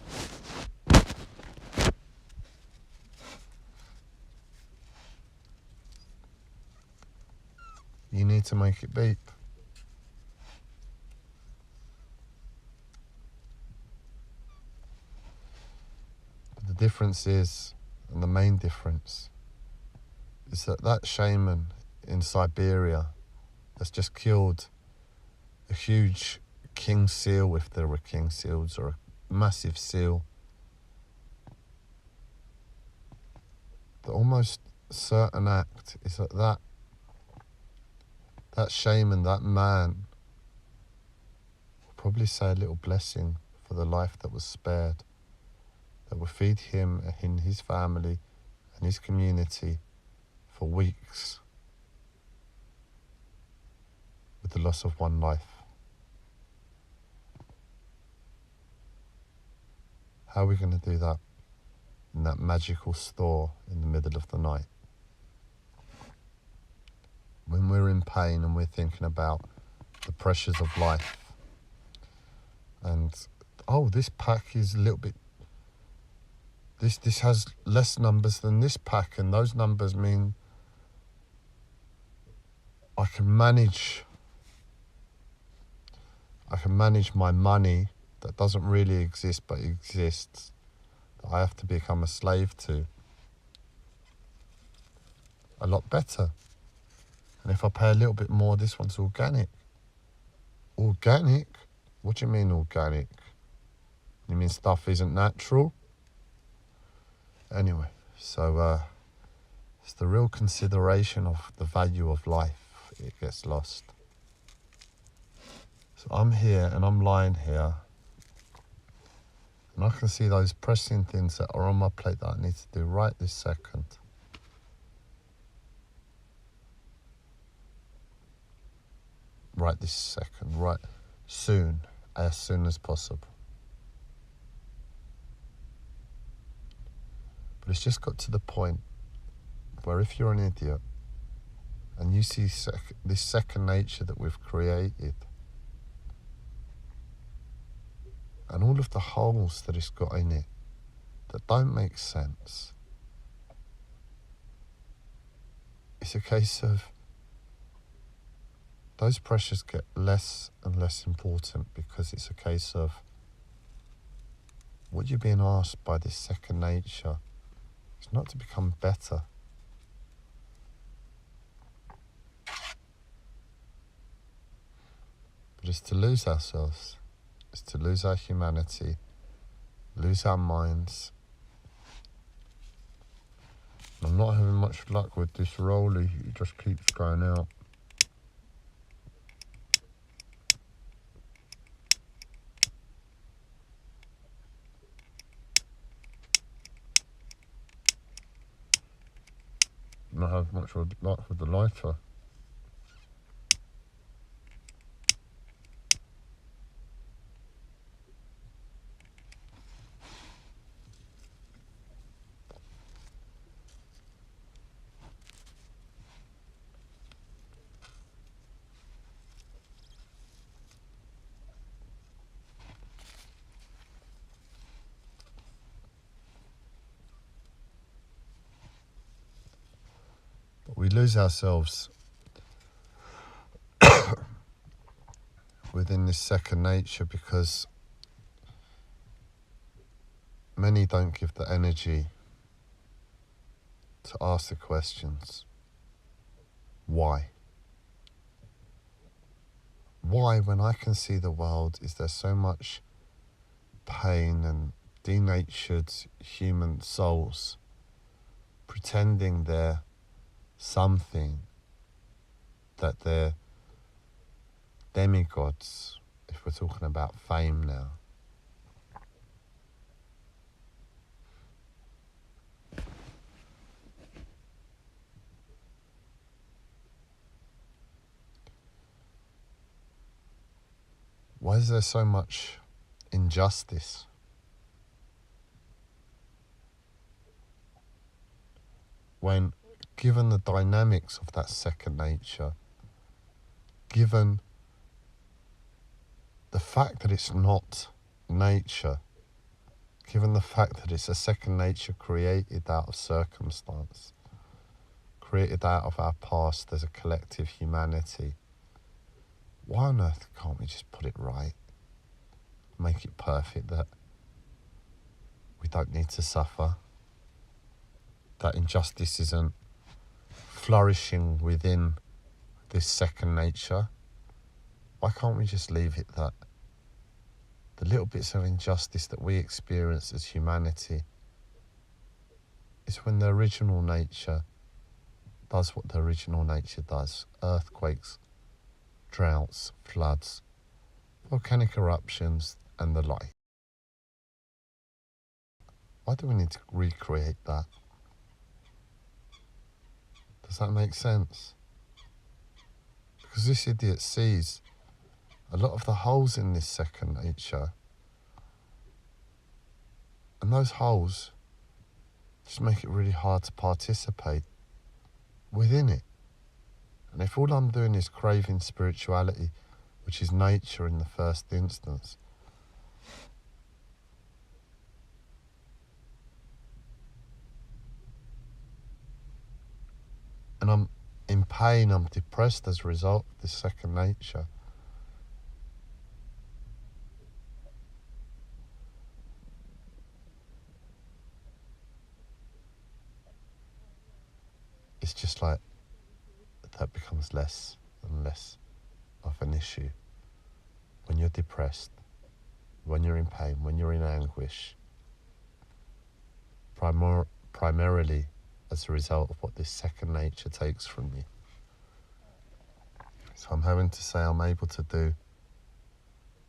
You need to make it beep. But the difference is, and the main difference, is that shaman in Siberia has just killed a huge king seal, if there were king seals, or a massive seal. The almost certain act is that shaman, that man, will probably say a little blessing for the life that was spared, that will feed him and his family and his community for weeks with the loss of one life. How are we going to do that in that magical store in the middle of the night? When we're in pain and we're thinking about the pressures of life, and this pack is a little bit, this has less numbers than this pack, and those numbers mean I can manage my money that doesn't really exist but exists, that I have to become a slave to, a lot better. And if I pay a little bit more, this one's organic. Organic? What do you mean organic? You mean stuff isn't natural? Anyway, so it's the real consideration of the value of life. It gets lost. So I'm here and I'm lying here, and I can see those pressing things that are on my plate that I need to do right this second. Right this second, right soon, as soon as possible. But it's just got to the point where if you're an idiot and you see this second nature that we've created and all of the holes that it's got in it that don't make sense, it's a case of those pressures get less and less important, because it's a case of what you're being asked by this second nature is not to become better. But it's to lose ourselves. It's to lose our humanity, lose our minds. And I'm not having much luck with this rollie. It just keeps going out. Not have much luck with the lighter. But we lose ourselves within this second nature because many don't give the energy to ask the questions. Why? Why, when I can see the world, is there so much pain and denatured human souls pretending they're something, that they're demigods, if we're talking about fame now? Why is there so much injustice? When, given the dynamics of that second nature, given the fact that it's not nature, given the fact that it's a second nature created out of circumstance, created out of our past as a collective humanity, why on earth can't we just put it right? Make it perfect, that we don't need to suffer, that injustice isn't flourishing within this second nature. Why can't we just leave it that the little bits of injustice that we experience as humanity is when the original nature does what the original nature does? Earthquakes, droughts, floods, volcanic eruptions, and the like. Why do we need to recreate that? Does that make sense? Because this idiot sees a lot of the holes in this second nature, and those holes just make it really hard to participate within it. And if all I'm doing is craving spirituality, which is nature in the first instance, and I'm in pain, I'm depressed as a result of this second nature, it's just like that becomes less and less of an issue. When you're depressed, when you're in pain, when you're in anguish, primarily as a result of what this second nature takes from you. So I'm having to say I'm able to do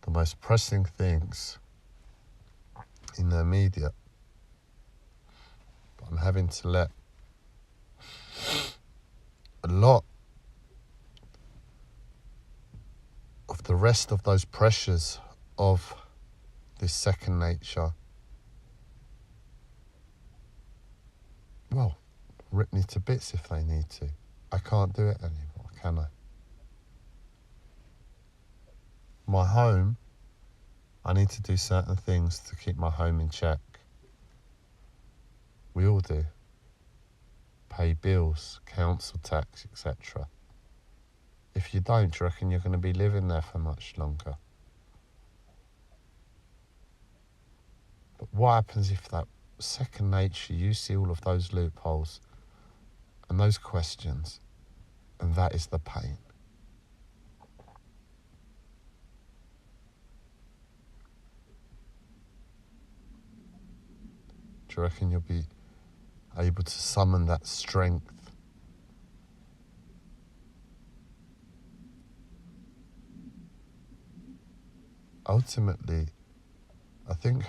the most pressing things in the media, but I'm having to let a lot of the rest of those pressures of this second nature, well, rip me to bits if they need to. I can't do it anymore, can I? My home, I need to do certain things to keep my home in check. We all do. Pay bills, council tax, etc. If you don't, do you reckon you're going to be living there for much longer? But what happens if that second nature, you see all of those loopholes and those questions, and that is the pain? Do you reckon you'll be able to summon that strength? Ultimately, I think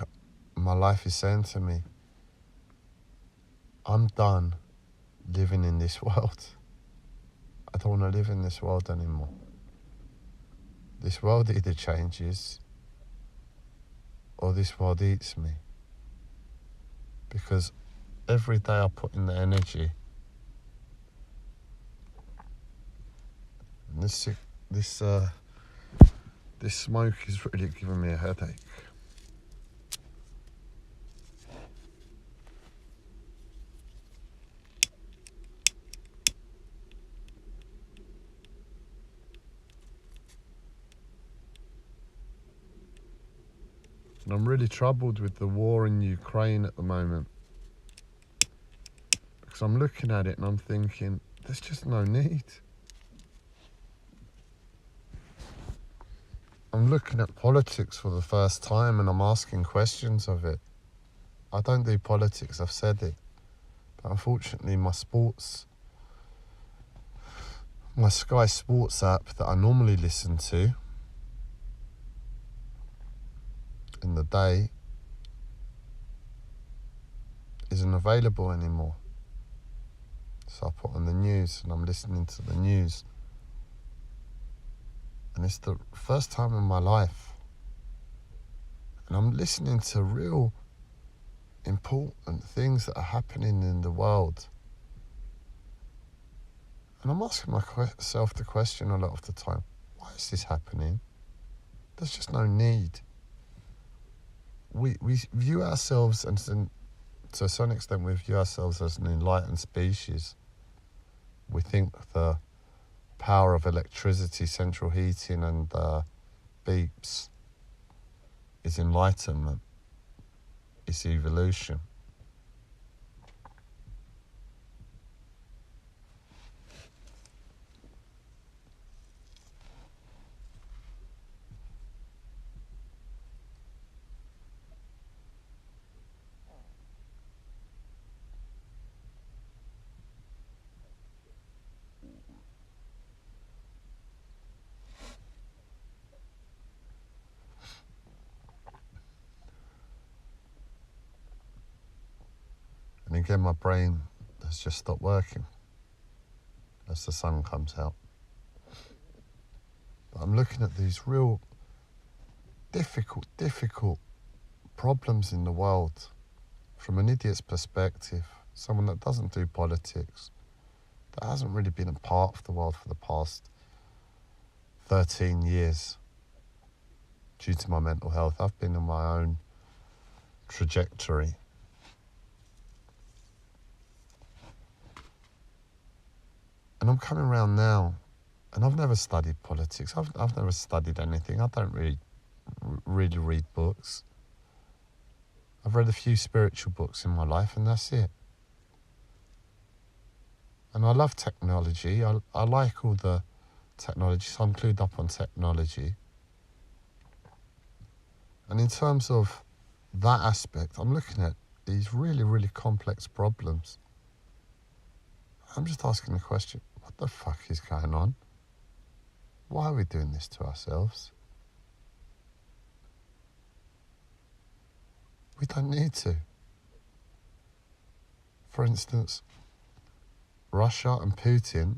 my life is saying to me, I'm done living in this world. I don't want to live in this world anymore. This world either changes or this world eats me. Because every day I put in the energy, and this smoke is really giving me a headache. And I'm really troubled with the war in Ukraine at the moment. Because I'm looking at it and I'm thinking, there's just no need. I'm looking at politics for the first time and I'm asking questions of it. I don't do politics, I've said it. But unfortunately my Sky Sports app that I normally listen to in the day isn't available anymore. So I put on the news and I'm listening to the news. And it's the first time in my life. And I'm listening to real important things that are happening in the world. And I'm asking myself the question a lot of the time, why is this happening? There's just no need. We view ourselves, and to a certain extent we view ourselves as an enlightened species. We think the power of electricity, central heating and beeps is enlightenment, it's evolution. And again, my brain has just stopped working as the sun comes out. But I'm looking at these real difficult problems in the world from an idiot's perspective, someone that doesn't do politics, that hasn't really been a part of the world for the past 13 years due to my mental health. I've been on my own trajectory. And I'm coming around now, and I've never studied politics. I've never studied anything. I don't really read books. I've read a few spiritual books in my life, and that's it. And I love technology. I like all the technology, so I'm clued up on technology. And in terms of that aspect, I'm looking at these really complex problems. I'm just asking the question, what the fuck is going on? Why are we doing this to ourselves? We don't need to. For instance, Russia and Putin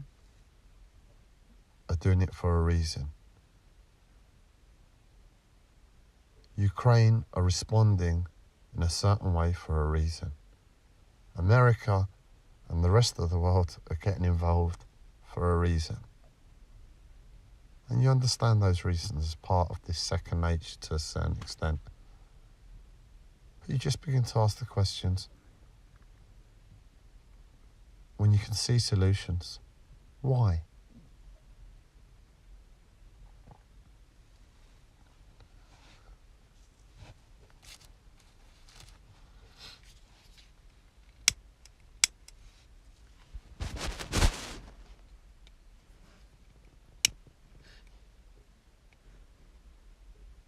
are doing it for a reason. Ukraine are responding in a certain way for a reason. America and the rest of the world are getting involved for a reason. And you understand those reasons as part of this second nature to a certain extent. But you just begin to ask the questions. When you can see solutions, why?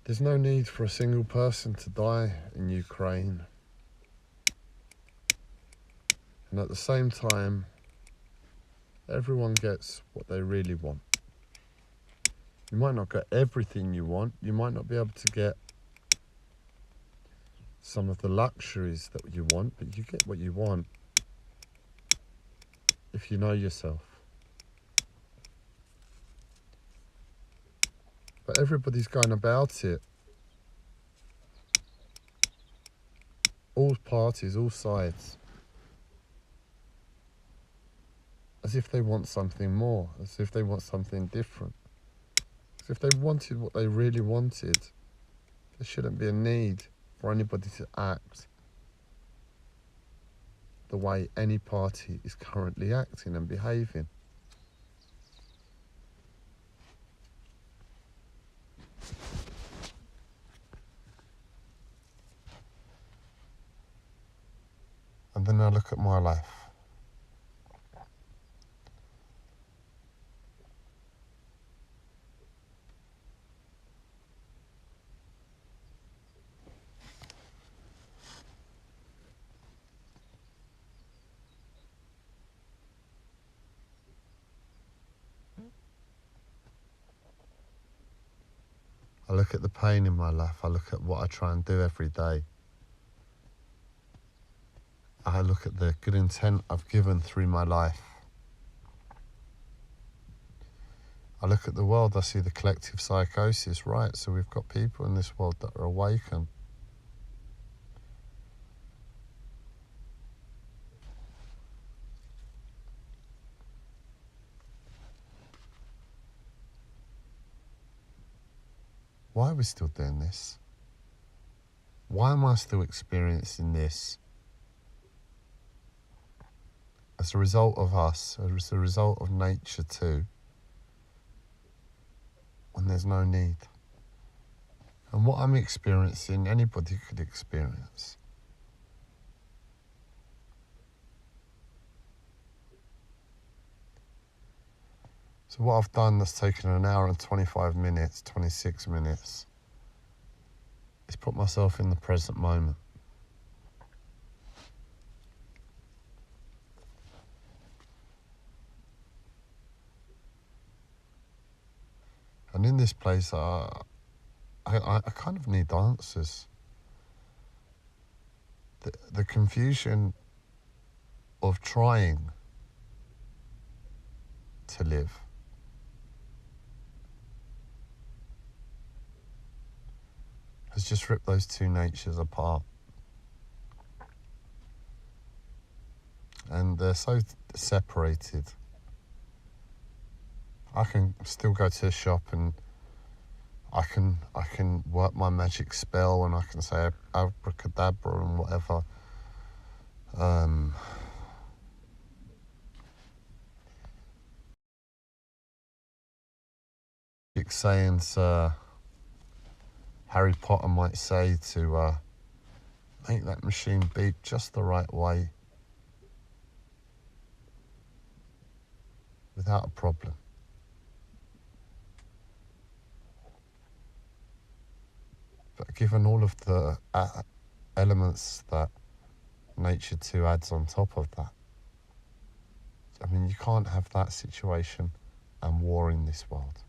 There's no need for a single person to die in Ukraine. And at the same time, everyone gets what they really want. You might not get everything you want. You might not be able to get some of the luxuries that you want, but you get what you want if you know yourself. But everybody's going about it. All parties, all sides. As if they want something more, as if they want something different. As if they wanted what they really wanted, there shouldn't be a need for anybody to act the way any party is currently acting and behaving. And then I look at my life. I look at the pain in my life. I look at what I try and do every day. I look at the good intent I've given through my life. I look at the world, I see the collective psychosis, right? So we've got people in this world that are awakened. Why are we still doing this? Why am I still experiencing this as a result of us, as a result of nature too, when there's no need? And what I'm experiencing, anybody could experience. So what I've done that's taken an hour and 25 minutes, 26 minutes, is put myself in the present moment. And in this place, I kind of need answers. The confusion of trying to live has just ripped those two natures apart. And they're so separated. I can still go to a shop and I can work my magic spell and I can say abracadabra and whatever. Sayings Harry Potter might say to make that machine beep just the right way without a problem. But given all of the elements that nature too adds on top of that, I mean, you can't have that situation and war in this world.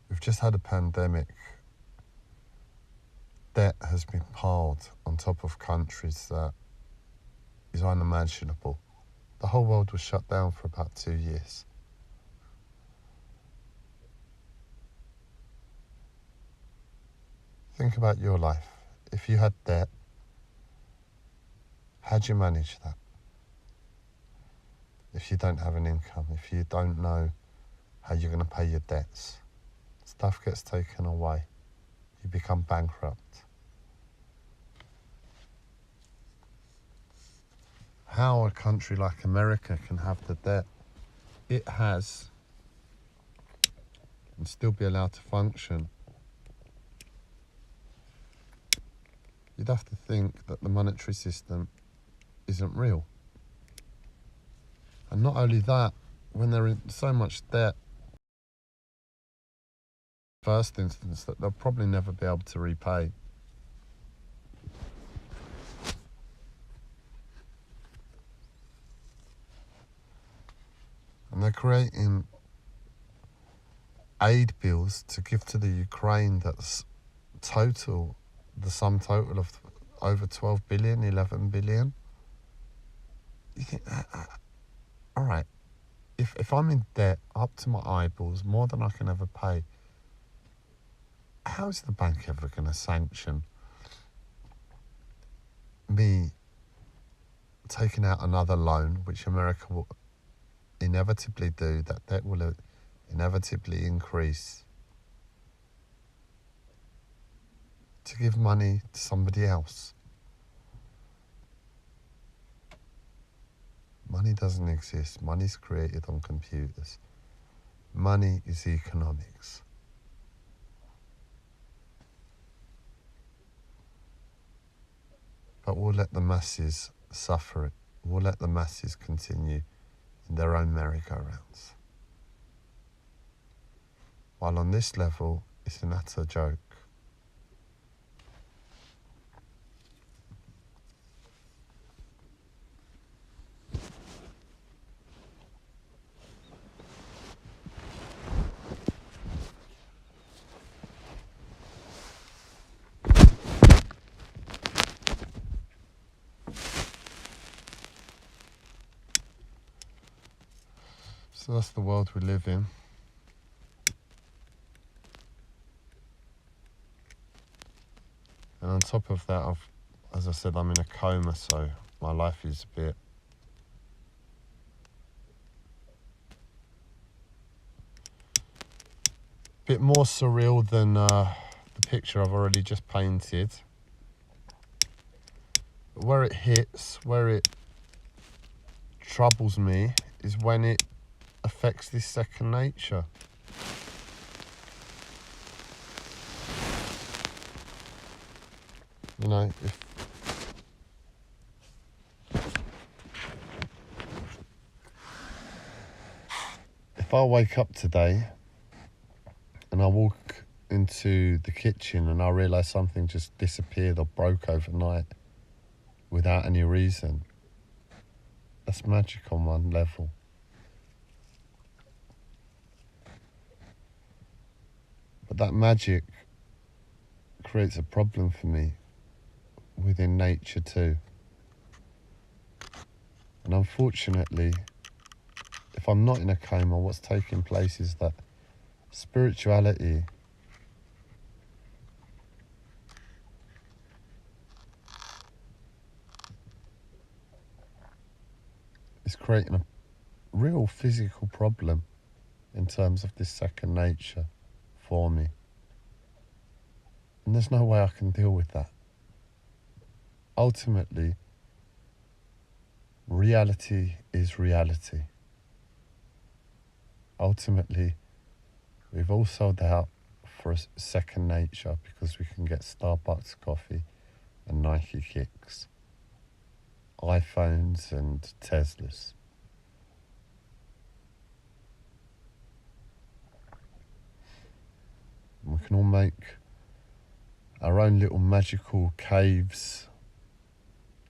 We've just had a pandemic. Debt has been piled on top of countries that is unimaginable. The whole world was shut down for about 2 years. Think about your life. If you had debt, how'd you manage that? If you don't have an income, if you don't know how you're going to pay your debts, stuff gets taken away. You become bankrupt. How a country like America can have the debt it has and still be allowed to function, you'd have to think that the monetary system isn't real. And not only that, when they're in so much debt, first instance, that they'll probably never be able to repay. And they're creating aid bills to give to the Ukraine that's the sum total of over 12 billion, 11 billion. You think, all right, if I'm in debt up to my eyeballs, more than I can ever pay, how is the bank ever going to sanction me taking out another loan, which America will inevitably do? That debt will inevitably increase, to give money to somebody else. Money doesn't exist. Money's created on computers. Money is economics. But we'll let the masses suffer it. We'll let the masses continue in their own merry-go-rounds. While on this level, it's an utter joke. So that's the world we live in. And on top of that, as I said, I'm in a coma, so my life is a bit more surreal than the picture I've already just painted. But where it hits, where it troubles me, is when it affects this second nature. You know, if I wake up today and I walk into the kitchen and I realise something just disappeared or broke overnight without any reason, that's magic on one level. But that magic creates a problem for me within nature too. And unfortunately, if I'm not in a coma, what's taking place is that spirituality is creating a real physical problem in terms of this second nature for me. And there's no way I can deal with that. Ultimately, reality is reality. Ultimately, we've all sold out for a second nature because we can get Starbucks coffee and Nike kicks, iPhones and Teslas. We can all make our own little magical caves.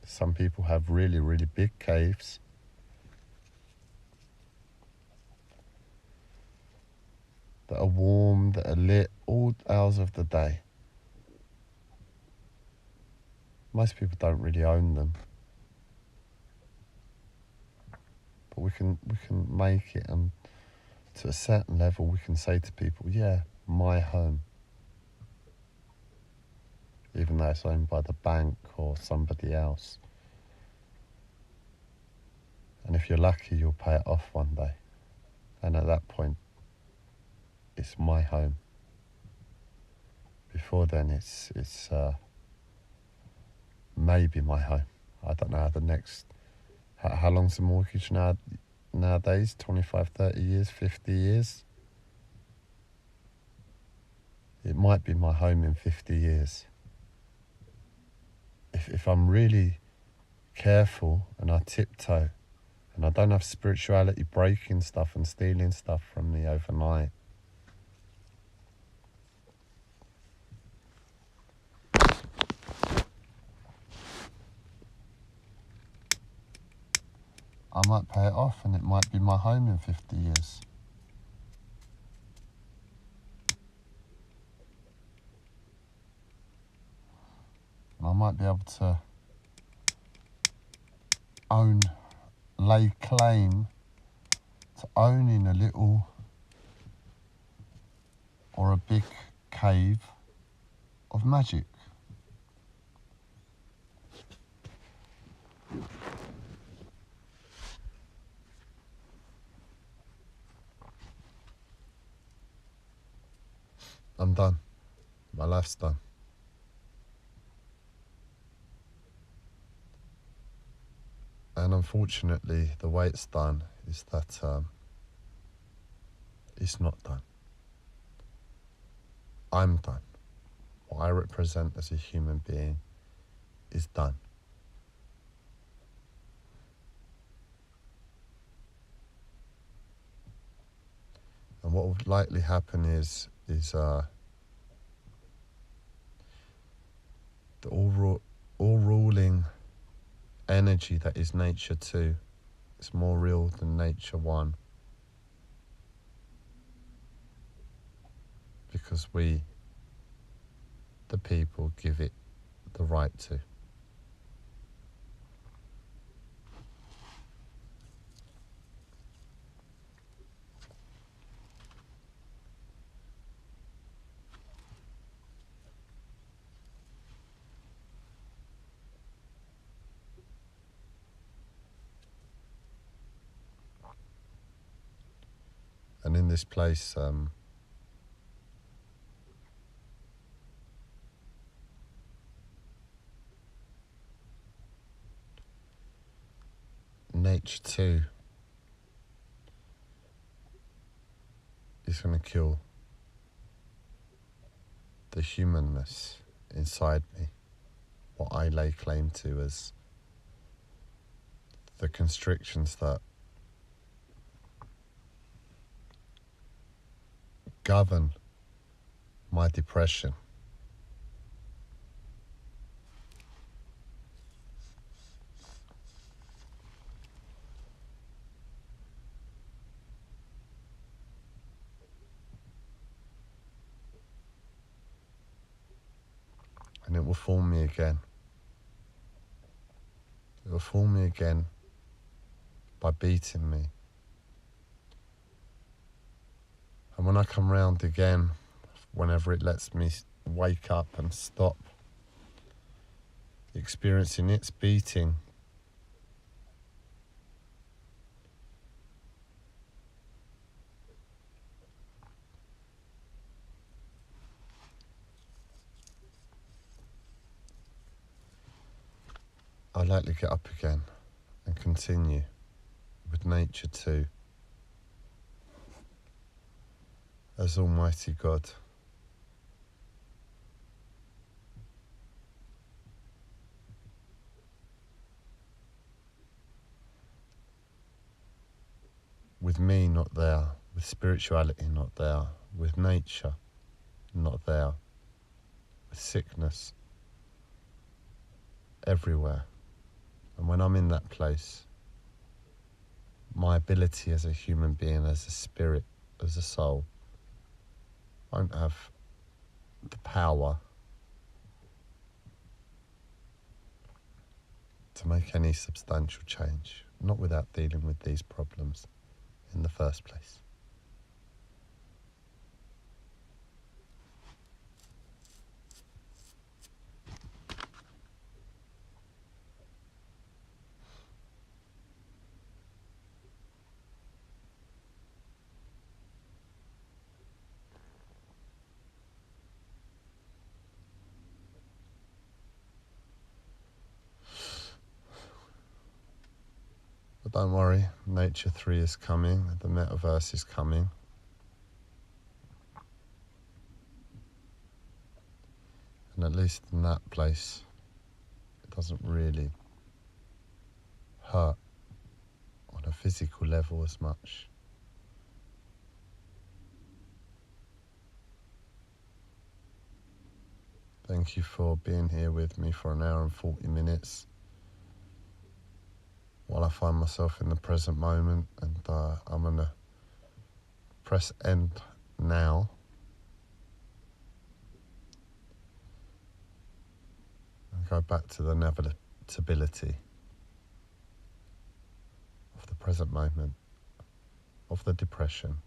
Some people have really, really big caves. That are warm, that are lit all hours of the day. Most people don't really own them. But we can make it, and to a certain level we can say to people, yeah, my home. Even though it's owned by the bank or somebody else. And if you're lucky, you'll pay it off one day. And at that point, it's my home. Before then, it's maybe my home. I don't know how long's the mortgage nowadays? 25, 30 years, 50 years? It might be my home in 50 years. If I'm really careful and I tiptoe and I don't have spirituality breaking stuff and stealing stuff from me overnight, I might pay it off and it might be my home in 50 years. And I might be able to lay claim to owning a little or a big cave of magic. I'm done. My life's done. And unfortunately, the way it's done is that it's not done. I'm done. What I represent as a human being is done. And what would likely happen is the all-ruling energy that is nature 2 is more real than nature 1. Because we, the people, give it the right to. And in this place, nature too is going to kill the humanness inside me, what I lay claim to as the constrictions that govern my depression. And it will fool me again. It will fool me again by beating me. And when I come round again, whenever it lets me wake up and stop experiencing its beating, I'll likely get up again and continue with nature too, as Almighty God. With me not there, with spirituality not there, with nature not there, with sickness everywhere. And when I'm in that place, my ability as a human being, as a spirit, as a soul, won't have the power to make any substantial change, not without dealing with these problems in the first place. But don't worry, Nature 3 is coming, the metaverse is coming. And at least in that place, it doesn't really hurt on a physical level as much. Thank you for being here with me for an hour and 40 minutes while I find myself in the present moment, and I'm going to press end now and go back to the inevitability of the present moment, of the depression,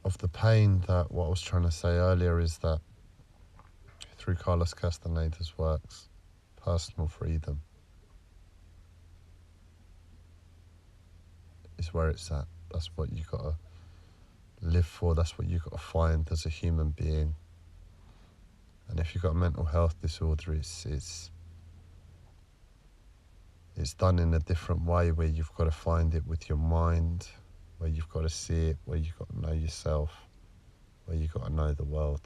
of the pain. That what I was trying to say earlier is that through Carlos Castaneda's works, personal freedom is where it's at. That's what you gotta live for, that's what you gotta find as a human being. And if you've got a mental health disorder, it's done in a different way, where you've got to find it with your mind, where you've got to see it, where you've got to know yourself, where you've got to know the world.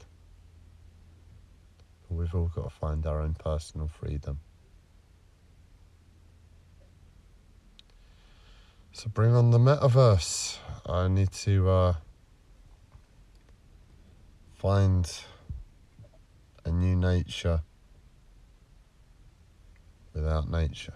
But we've all got to find our own personal freedom. So bring on the metaverse. I need to find a new nature without nature.